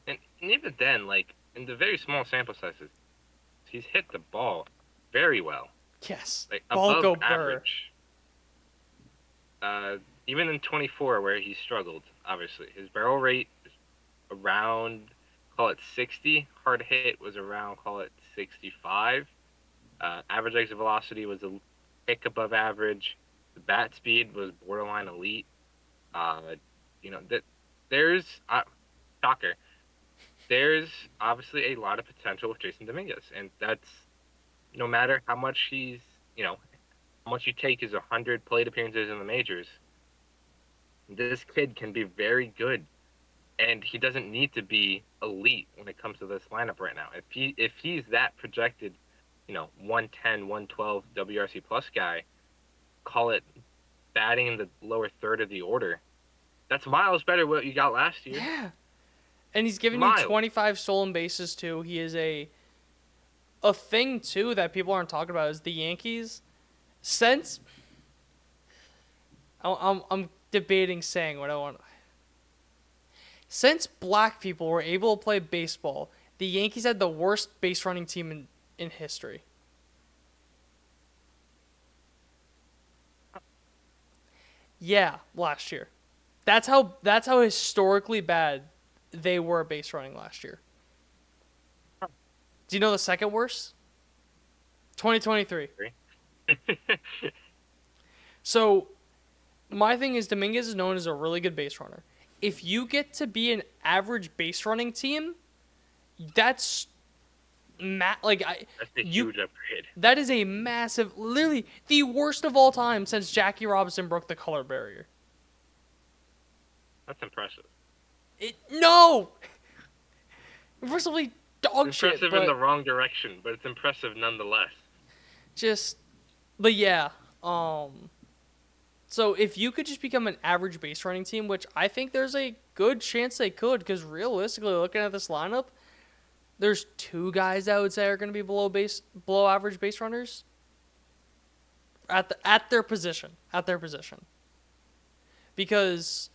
And even then, like, in the very small sample sizes, he's hit the ball very well. Yes. Like, Ball above go average. Even in 24, where he struggled, obviously. His barrel rate is around, call it 60. Hard hit was around, call it 65. Average exit velocity was a tick above average. The bat speed was borderline elite. There's... shocker. There's obviously a lot of potential with Jason Dominguez, and that's no matter how much how much you take his 100 plate appearances in the majors, this kid can be very good, and he doesn't need to be elite when it comes to this lineup right now. If he's that projected, 110, 112 WRC plus guy, call it batting in the lower third of the order, that's miles better what you got last year. Yeah. And he's giving you 25 stolen bases, too. He is a thing, too, that people aren't talking about is the Yankees. Since... I'm debating saying what I want. Since black people were able to play baseball, the Yankees had the worst base running team in history. Yeah, last year. That's how historically bad they were base running last year. Do you know the second worst? 2023. So, my thing is Dominguez is known as a really good base runner. If you get to be an average base running team, that's a huge upgrade. That is a massive, literally the worst of all time since Jackie Robinson broke the color barrier. That's impressive. No! Impressively dog it's shit. Impressive in the wrong direction, but it's impressive nonetheless. But yeah. So if you could just become an average base running team, which I think there's a good chance they could, because realistically, looking at this lineup, there's two guys I would say are going to be below average base runners at their position, because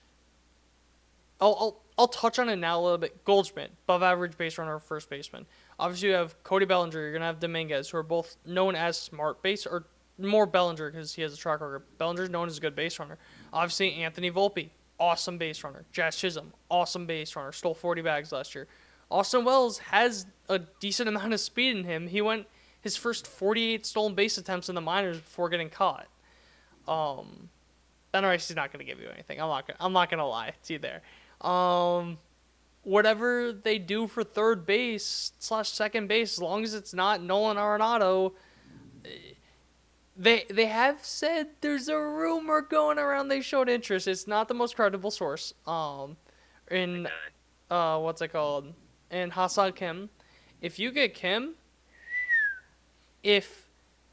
I'll touch on it now a little bit. Goldschmidt, above average base runner, first baseman. Obviously, you have Cody Bellinger. You're gonna have Dominguez, who are both known as smart base, or more Bellinger because he has a track record. Bellinger's known as a good base runner. Obviously, Anthony Volpe, awesome base runner. Jazz Chisholm, awesome base runner. Stole 40 bags last year. Austin Wells has a decent amount of speed in him. He went his first 48 stolen base attempts in the minors before getting caught. Ben Rice is not going to give you anything. I'm not gonna lie to you there. Whatever they do for third base / second base, as long as it's not Nolan Arenado, they have said there's a rumor going around they showed interest. It's not the most credible source. In what's it called? In Hassan Kim. If you get Kim, if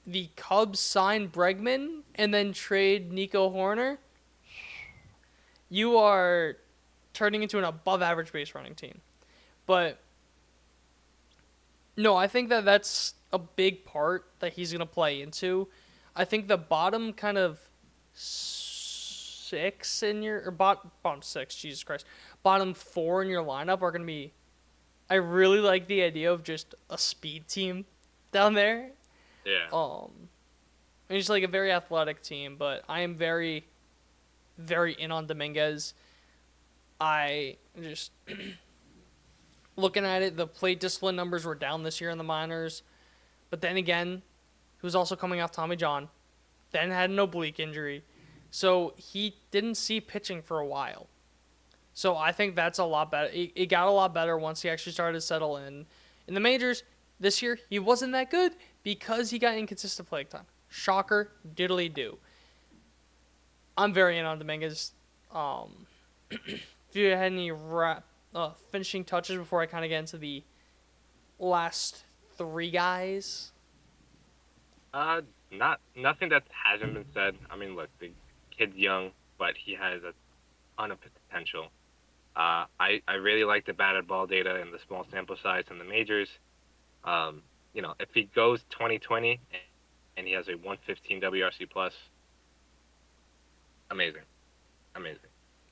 the Cubs sign Bregman and then trade Nico Horner, you are turning into an above-average base running team. But no, I think that's a big part that he's going to play into. I think the bottom kind of six in your... Or bottom six, Jesus Christ. Bottom four in your lineup are going to be... I really like the idea of just a speed team down there. Yeah. It's just like a very athletic team, but I am very, very in on Dominguez. I just looking at it, the plate discipline numbers were down this year in the minors, but then again, he was also coming off Tommy John, then had an oblique injury, so he didn't see pitching for a while. So I think that's a lot better. It got a lot better once he actually started to settle in. In the majors this year, he wasn't that good because he got inconsistent play time. Shocker, diddly do. I'm very in on Dominguez. If you had any finishing touches before I kind of get into the last three guys. Nothing that hasn't been said. I mean, look, the kid's young, but he has a ton of potential. I really like the batted ball data and the small sample size in the majors. If he goes 2020 and he has a 115 WRC plus, amazing.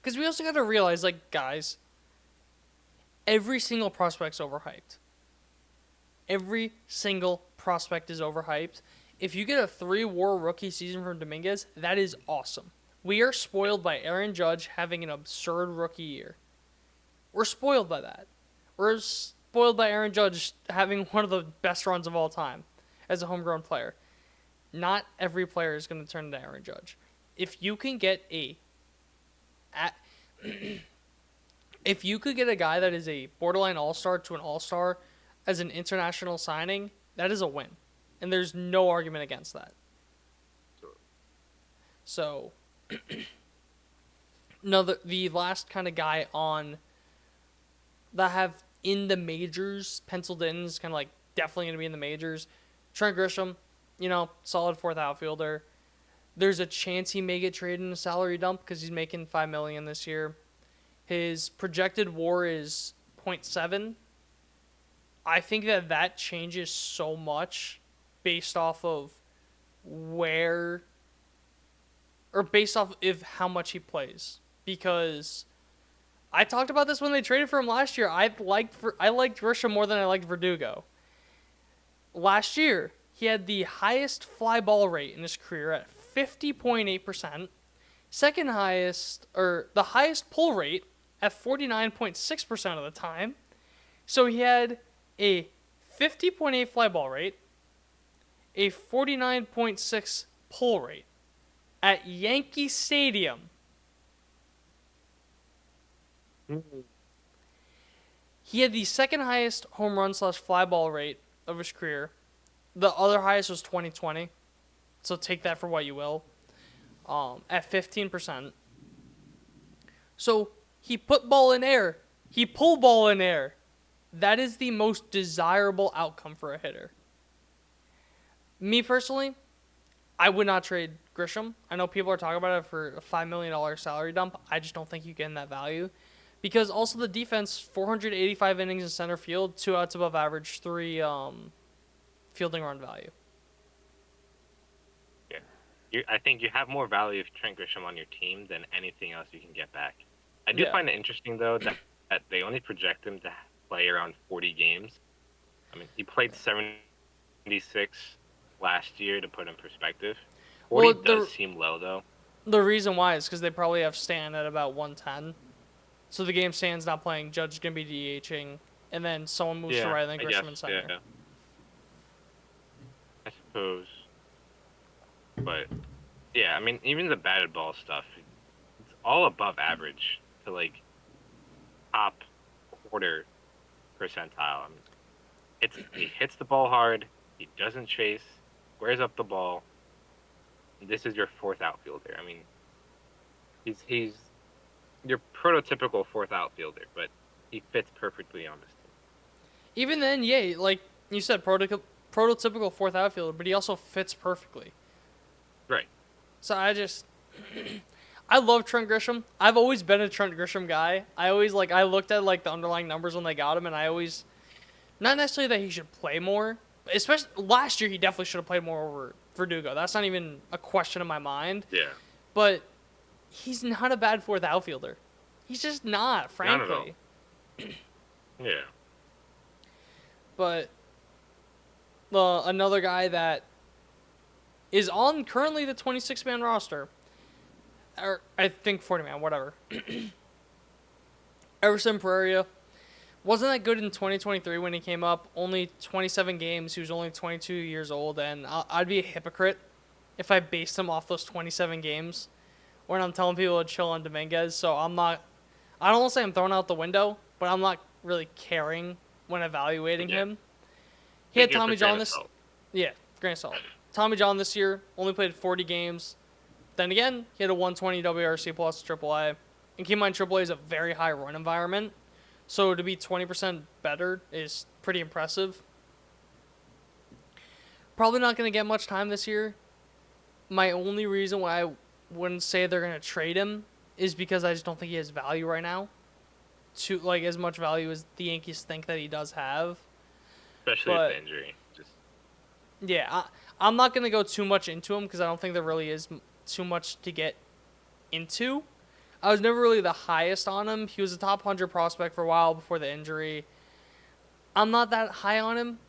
Because we also got to realize, guys, every single prospect's overhyped. Every single prospect is overhyped. If you get a 3-WAR rookie season from Dominguez, that is awesome. We are spoiled by Aaron Judge having an absurd rookie year. We're spoiled by that. We're spoiled by Aaron Judge having one of the best runs of all time as a homegrown player. Not every player is going to turn into Aaron Judge. If you can get if you could get a guy that is a borderline all-star to an all-star as an international signing, that is a win. And there's no argument against that. So, no, the last kind of guy on that have in the majors penciled in is kind of definitely going to be in the majors. Trent Grisham, solid fourth outfielder. There's a chance he may get traded in a salary dump because he's making $5 million this year. His projected WAR is 0.7. I think that changes so much based off of how much he plays. Because I talked about this when they traded for him last year. I liked Grisham more than I liked Verdugo. Last year, he had the highest fly ball rate in his career at 50.8%. Second highest, or the highest pull rate at 49.6% of the time. So he had a 50.8 fly ball rate, a 49.6 pull rate at Yankee Stadium. He had the second highest home run / fly ball rate of his career. The other highest was 2020. So take that for what you will. At 15%. So he put ball in air. He pulled ball in air. That is the most desirable outcome for a hitter. Me personally, I would not trade Grisham. I know people are talking about it for a $5 million salary dump. I just don't think you get in that value. Because also the defense, 485 innings in center field, 2 outs above average, 3 fielding run value. Yeah. I think you have more value of Trent Grisham on your team than anything else you can get back. I do Yeah. find it interesting, though, that they only project him to play around 40 games. I mean, he played 76 last year, to put in perspective. 40 does seem low, though. The reason why is because they probably have Stan at about 110. So the game Stan's not playing, Judge going to be DHing, and then someone moves to right, and then Grisham in center. Yeah. I suppose. But, yeah, I mean, even the batted ball stuff, it's all above average to, like, top quarter percentile. I mean, he hits the ball hard, he doesn't chase, squares up the ball. This is your fourth outfielder. I mean, he's your prototypical fourth outfielder, but he fits perfectly on this team. Even then, yeah, like you said, prototypical fourth outfielder, but he also fits perfectly. Right. So I love Trent Grisham. I've always been a Trent Grisham guy. I looked at like the underlying numbers when they got him, and I always, not necessarily that he should play more, but especially last year he definitely should have played more over Verdugo. That's not even a question in my mind. Yeah. But he's not a bad fourth outfielder. He's just not, frankly. Not at all. Yeah. But another guy that is on currently the 26-man roster, or I think 40-man, whatever. Everson Pereira wasn't that good in 2023 when he came up. Only 27 games. He was only 22 years old, and I'd be a hypocrite if I based him off those 27 games when I'm telling people to chill on Dominguez. So I don't want to say I'm throwing out the window, but I'm not really caring when evaluating him. He had Tommy John this. Yeah, grain of salt. Tommy John this year only played 40 games. Then again, he had a 120 WRC plus AAA. And keep in mind, AAA is a very high run environment. So to be 20% better is pretty impressive. Probably not going to get much time this year. My only reason why I wouldn't say they're going to trade him is because I just don't think he has value right now. To like as much value as the Yankees think that he does have. Especially with the injury. Yeah, I'm not going to go too much into him because I don't think there really is too much to get into. I was never really the highest on him. He was a top 100 prospect for a while before the injury. I'm not that high on him.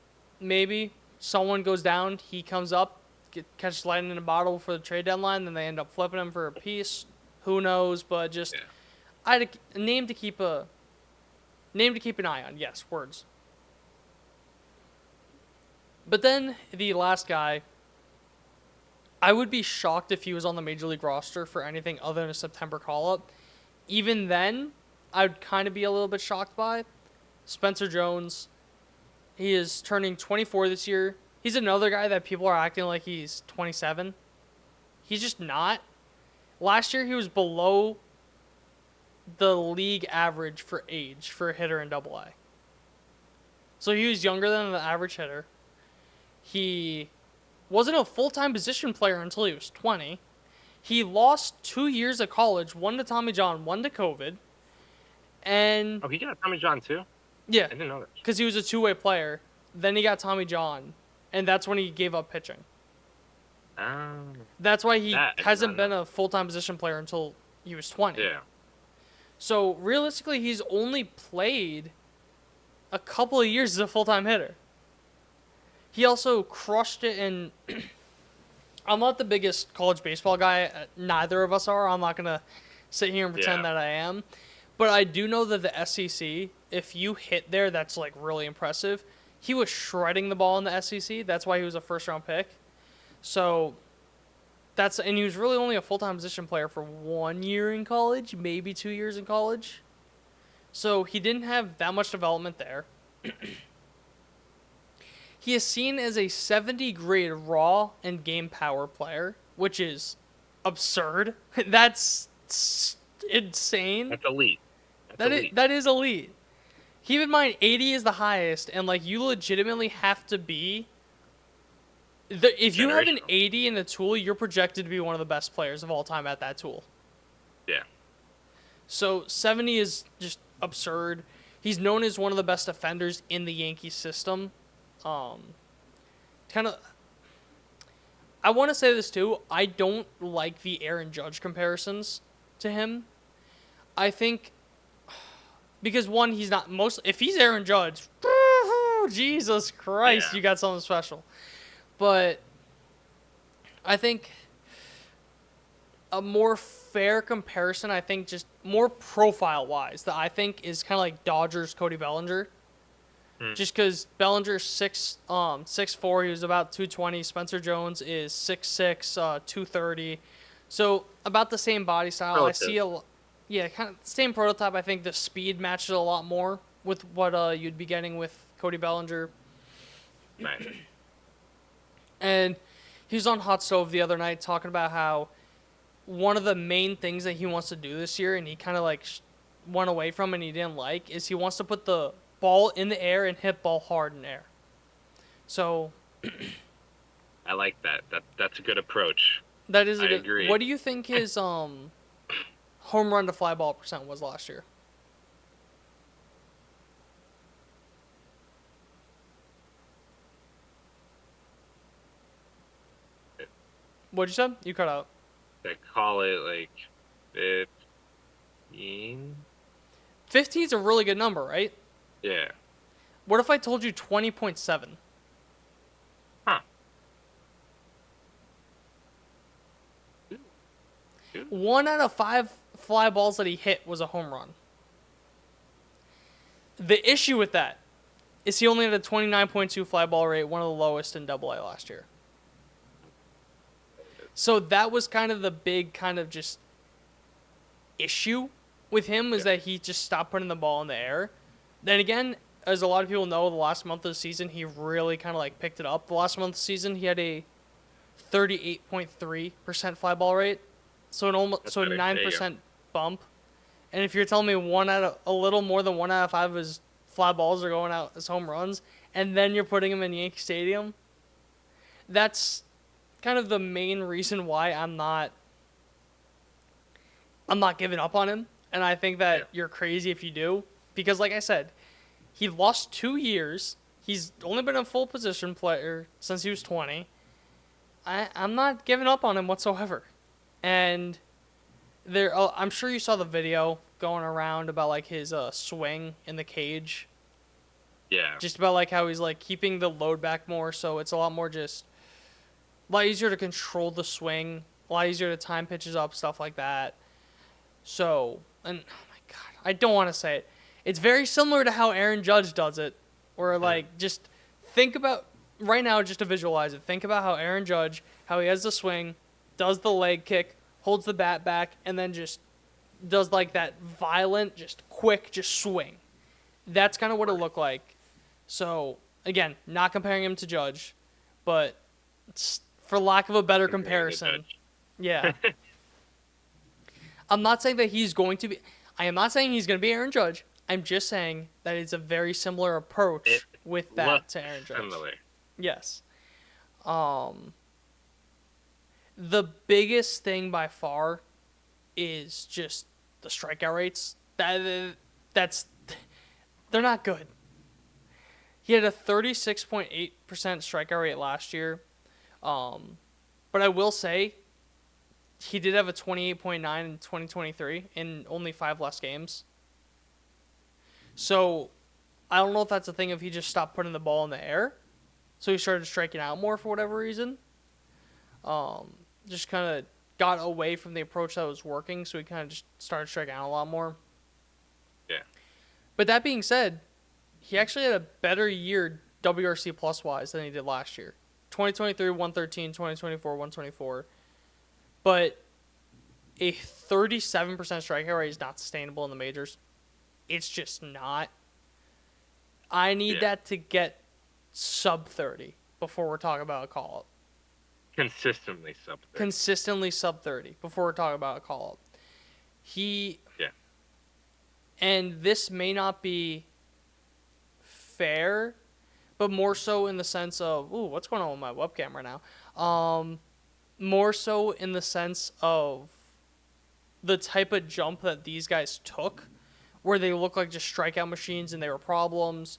Maybe someone goes down, he comes up, catches lightning in a bottle before the trade deadline, then they end up flipping him for a piece. Who knows? But just I had a name to keep an eye on. Yes, words. But then the last guy, I would be shocked if he was on the Major League roster for anything other than a September call-up. Even then, I would kind of be a little bit shocked by Spencer Jones. He is turning 24 this year. He's another guy that people are acting like he's 27. He's just not. Last year, he was below the league average for age for a hitter in AA. So he was younger than the average hitter. He wasn't a full-time position player until he was 20. He lost 2 years of college, one to Tommy John, one to COVID. And he got Tommy John too? Yeah. I didn't know that. Because he was a two-way player. Then he got Tommy John, and that's when he gave up pitching. That's why he hasn't been a full-time position player until he was 20. Yeah. So, realistically, he's only played a couple of years as a full-time hitter. He also crushed it in... I'm not the biggest college baseball guy. Neither of us are. I'm not going to sit here and pretend that I am. But I do know that the SEC, if you hit there, that's like really impressive. He was shredding the ball in the SEC. That's why he was a first-round pick. So, and he was really only a full-time position player for 1 year in college, maybe 2 years in college. So, he didn't have that much development there. He is seen as a 70-grade raw and game power player, which is absurd. That's insane. That's elite. That is elite. Keep in mind, 80 is the highest, and like you legitimately have to be. If you have an 80 in the tool, you're projected to be one of the best players of all time at that tool. Yeah. So 70 is just absurd. He's known as one of the best defenders in the Yankee system. Kind of, I want to say this too. I don't like the Aaron Judge comparisons to him. I think because one, he's not most. If he's Aaron Judge, Jesus Christ, Yeah. you got something special. But I think a more fair comparison, I think just more profile wise, that I think is kind of like Dodgers Cody Bellinger. Just because Bellinger's 6'4", he was about 220. Spencer Jones is 6'6", 230. So about the same body style. Relative. I see kind of same prototype. I think the speed matches a lot more with what you'd be getting with Cody Bellinger. Nice. And he was on Hot Stove the other night talking about how one of the main things that he wants to do this year, and he kind of like went away from and he didn't like, is he wants to put the ball in the air and hit ball hard in air. So I like that. That's a good approach. that is I agree. What do you think his home run to fly ball percent was last year? What'd you say? You cut out. They call it like 15. 15 is a really good number, right? Yeah. What if I told you 20.7? Huh. 1 out of 5 fly balls that he hit was a home run. The issue with that is he only had a 29.2 fly ball rate, one of the lowest in AA last year. So that was kind of the big kind of just issue with him, was that he just stopped putting the ball in the air. Then again, as a lot of people know, the last month of the season, he really kind of like picked it up. The last month of the season, he had a 38.3% fly ball rate. So a 9% bump. And if you're telling me a little more than 1 out of 5 of his fly balls are going out as home runs, and then you're putting him in Yankee Stadium, that's kind of the main reason why I'm not giving up on him. And I think that you're crazy if you do. Because like I said, he lost 2 years. He's only been a full position player since he was 20. I'm not giving up on him whatsoever. And I'm sure you saw the video going around about like his swing in the cage. Yeah. Just about like how he's like keeping the load back more, so it's a lot more just a lot easier to control the swing, a lot easier to time pitches up, stuff like that. So, and oh my god, I don't want to say it. It's very similar to how Aaron Judge does it, where like just think about right now, just to visualize it. Think about how Aaron Judge, how he has the swing, does the leg kick, holds the bat back, and then just does like that violent, just quick, just swing. That's kind of what it looked like. So, again, not comparing him to Judge, but for lack of a better comparison, yeah. I'm not saying that he's going to be. I am not saying he's going to be Aaron Judge. I'm just saying that it's a very similar approach with that to Aaron Judge. Similar. Yes. The biggest thing by far is just the strikeout rates. They're not good. He had a 36.8% strikeout rate last year. But I will say he did have a 28.9 in 2023 in only 5 less games. So I don't know if that's a thing if he just stopped putting the ball in the air. So he started striking out more for whatever reason. Just kind of got away from the approach that was working, so he kind of just started striking out a lot more. Yeah. But that being said, he actually had a better year WRC plus wise than he did last year. 2023 113, 2024 124. But a 37% strikeout rate is not sustainable in the majors. It's just not. I need that to get sub 30 before we're talking about a call-up. Consistently sub 30. Consistently sub 30 before we're talking about a call-up. And this may not be fair, but more so in the sense of, ooh, what's going on with my webcam right now? More so in the sense of the type of jump that these guys took, where they look like just strikeout machines and they were problems.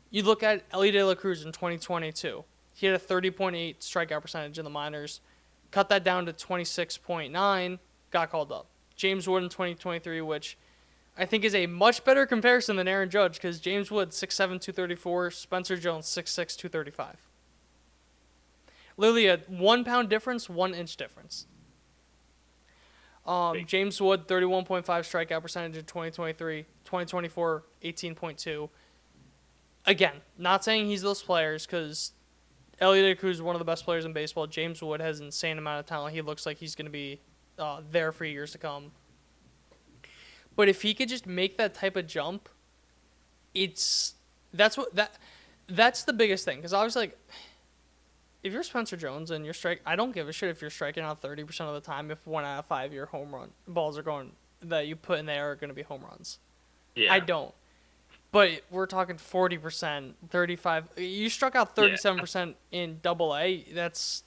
You look at Ellie De La Cruz in 2022. He had a 30.8 strikeout percentage in the minors. Cut that down to 26.9, got called up. James Wood in 2023, which I think is a much better comparison than Aaron Judge, because James Wood 6'7", 234, Spencer Jones 6'6", 235. Literally a 1 pound difference, 1 inch difference. James Wood 31.5 strikeout percentage in 2023, 2024 18.2. Again, not saying he's those players, because Elliot Cruz is one of the best players in baseball. James Wood has an insane amount of talent. He looks like he's going to be there for years to come. But if he could just make that type of jump, that's the biggest thing. Because obviously, like, if you're Spencer Jones and I don't give a shit if you're striking out 30% of the time if 1 out of 5 your home run balls are going that you put in the air are going to be home runs. Yeah. I don't. But we're talking 40%, 35. You struck out 37% in Double-A. That's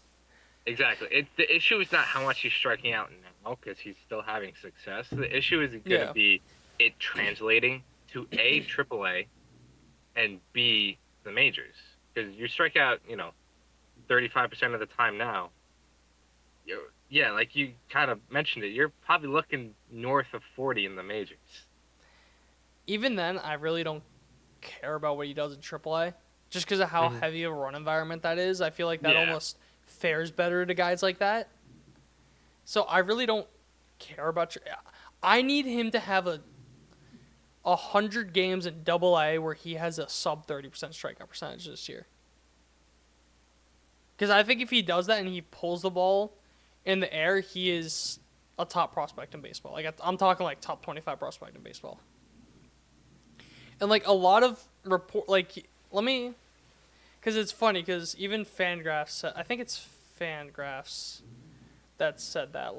exactly. The issue is not how much he's striking out now, because he's still having success. The issue is going to be it translating to A, Triple-A, and B, the majors. Because you strike out, 35% of the time now. Like you kind of mentioned it, you're probably looking north of 40 in the majors. Even then, I really don't care about what he does in AAA, just because of how heavy of a run environment that is. I feel like that almost fares better to guys like that. So I really don't care about. I need him to have 100 games in Double-A where he has a sub 30% strikeout percentage this year. Because I think if he does that and he pulls the ball in the air, he is a top prospect in baseball. Like, I'm talking like top 25 prospect in baseball. And like a lot of because it's funny, because even Fangraphs, I think it's Fangraphs that said that.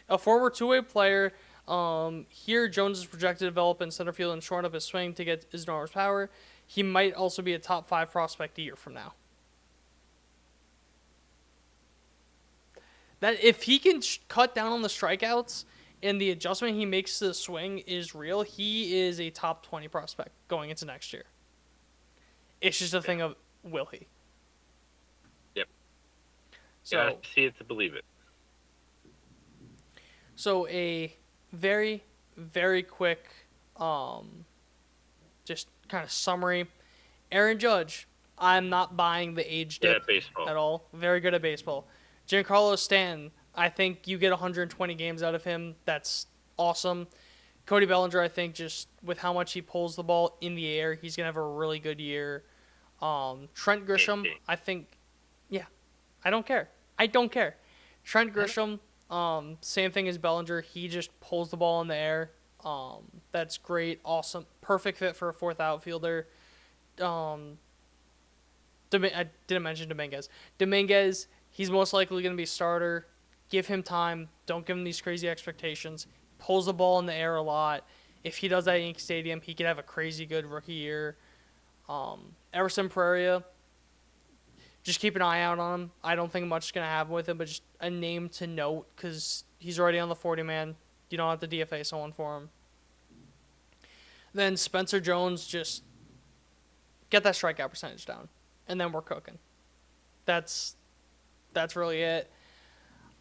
A former two-way player. Here, Jones is projected to develop in center field and shorten up his swing to get his enormous power. He might also be a top 5 prospect a year from now. That if he can cut down on the strikeouts and the adjustment he makes to the swing is real, he is a top 20 prospect going into next year. It's just a thing of, will he? Yep. So, gotta see it to believe it. So a very, very quick, just kind of summary. Aaron Judge, I'm not buying the age dip at all. Very good at baseball. Giancarlo Stanton, I think you get 120 games out of him. That's awesome. Cody Bellinger, I think just with how much he pulls the ball in the air, he's going to have a really good year. Trent Grisham, I think, I don't care. Trent Grisham, same thing as Bellinger. He just pulls the ball in the air. That's great. Awesome. Perfect fit for a 4th outfielder. I didn't mention Dominguez. Dominguez, he's most likely going to be a starter. Give him time. Don't give him these crazy expectations. Pulls the ball in the air a lot. If he does that at Yankee Stadium, he could have a crazy good rookie year. Everson Pereira, just keep an eye out on him. I don't think much is going to happen with him, but just a name to note because he's already on the 40-man. You don't have to DFA someone for him. Then Spencer Jones, just get that strikeout percentage down, and then we're cooking. That's really it.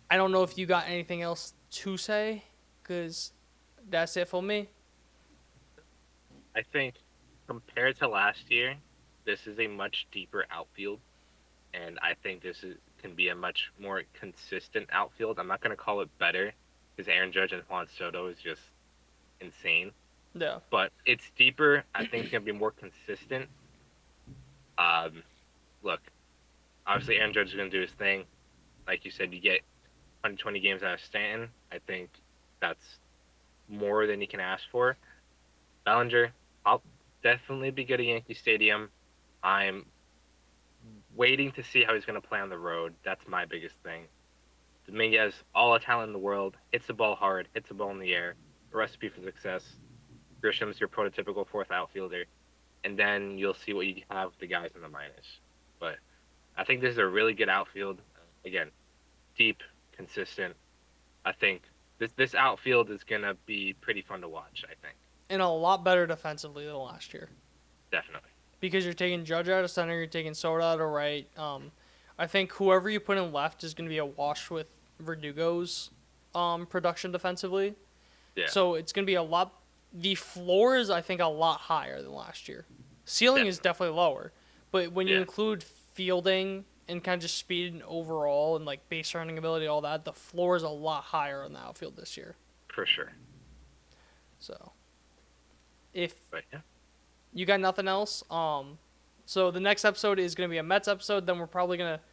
I don't know if you got anything else to say, because that's it for me. I think compared to last year, this is a much deeper outfield, and I think can be a much more consistent outfield. I'm not going to call it better, because Aaron Judge and Juan Soto is just insane. Yeah. But it's deeper. I think it's going to be more consistent. Look, obviously Aaron Judge is going to do his thing. Like you said, you get 120 games out of Stanton. I think that's more than you can ask for. Bellinger, I'll definitely be good at Yankee Stadium. I'm waiting to see how he's going to play on the road. That's my biggest thing. Dominguez, all the talent in the world, hits the ball hard, hits the ball in the air. A recipe for success. Grisham's your prototypical 4th outfielder. And then you'll see what you have with the guys in the minors. But I think this is a really good outfield. again, deep, consistent. I think this outfield is gonna be pretty fun to watch. I think And a lot better defensively than last year. definitely. Because you're taking Judge out of center, you're taking Soto out of right. I think whoever you put in left is going to be a wash with Verdugo's production defensively. Yeah, So it's going to be a lot. The floor is, I think, a lot higher than last year. Ceiling is definitely lower, but when you include fielding and kind of just speed and overall and like base running ability, all that, the floor is a lot higher on the outfield this year. for sure. So, if But yeah, you got nothing else, so the next episode is going to be a Mets episode. Then we're probably going to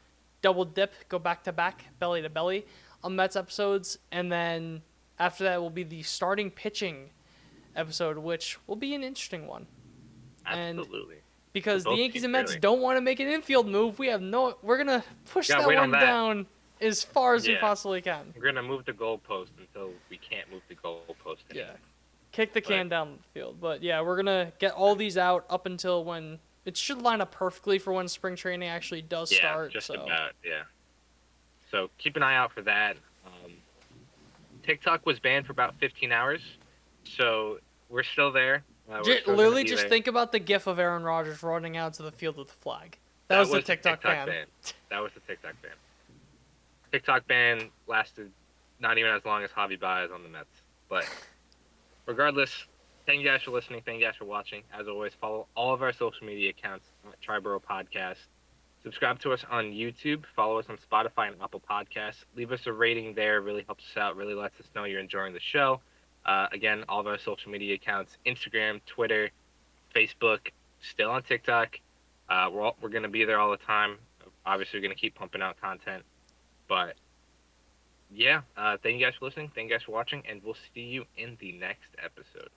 double dip, go back to back, belly to belly on Mets episodes, and then after that will be the starting pitching episode, which will be an interesting one. absolutely. And because the Both Yankees teams, and Mets really. don't want to make an infield move, we're gonna push Gotta that wait one on that. down as far as we Yeah. possibly can. We're gonna move the goalpost until we can't move the goalpost anymore. Yeah, kick the can down the field. But yeah, we're gonna get all these out up until when it should line up perfectly for when spring training actually does start. Just so. about, yeah. So keep an eye out for that. TikTok was banned for about 15 hours, so we're still there. We're still gonna Literally, be just there. think about the gif of Aaron Rodgers running out to the field with the flag. That was the TikTok ban. That was the TikTok ban. TikTok ban lasted not even as long as Javi Baez on the Mets. But regardless, thank you guys for listening. Thank you guys for watching. As always, follow all of our social media accounts at Triboro Podcast. Subscribe to us on YouTube. Follow us on Spotify and Apple Podcasts. Leave us a rating there. It really helps us out. Really lets us know you're enjoying the show. Again, all of our social media accounts, Instagram, Twitter, Facebook, still on TikTok. We're going to be there all the time. Obviously, we're going to keep pumping out content. But, yeah, thank you guys for listening. Thank you guys for watching. And we'll see you in the next episode.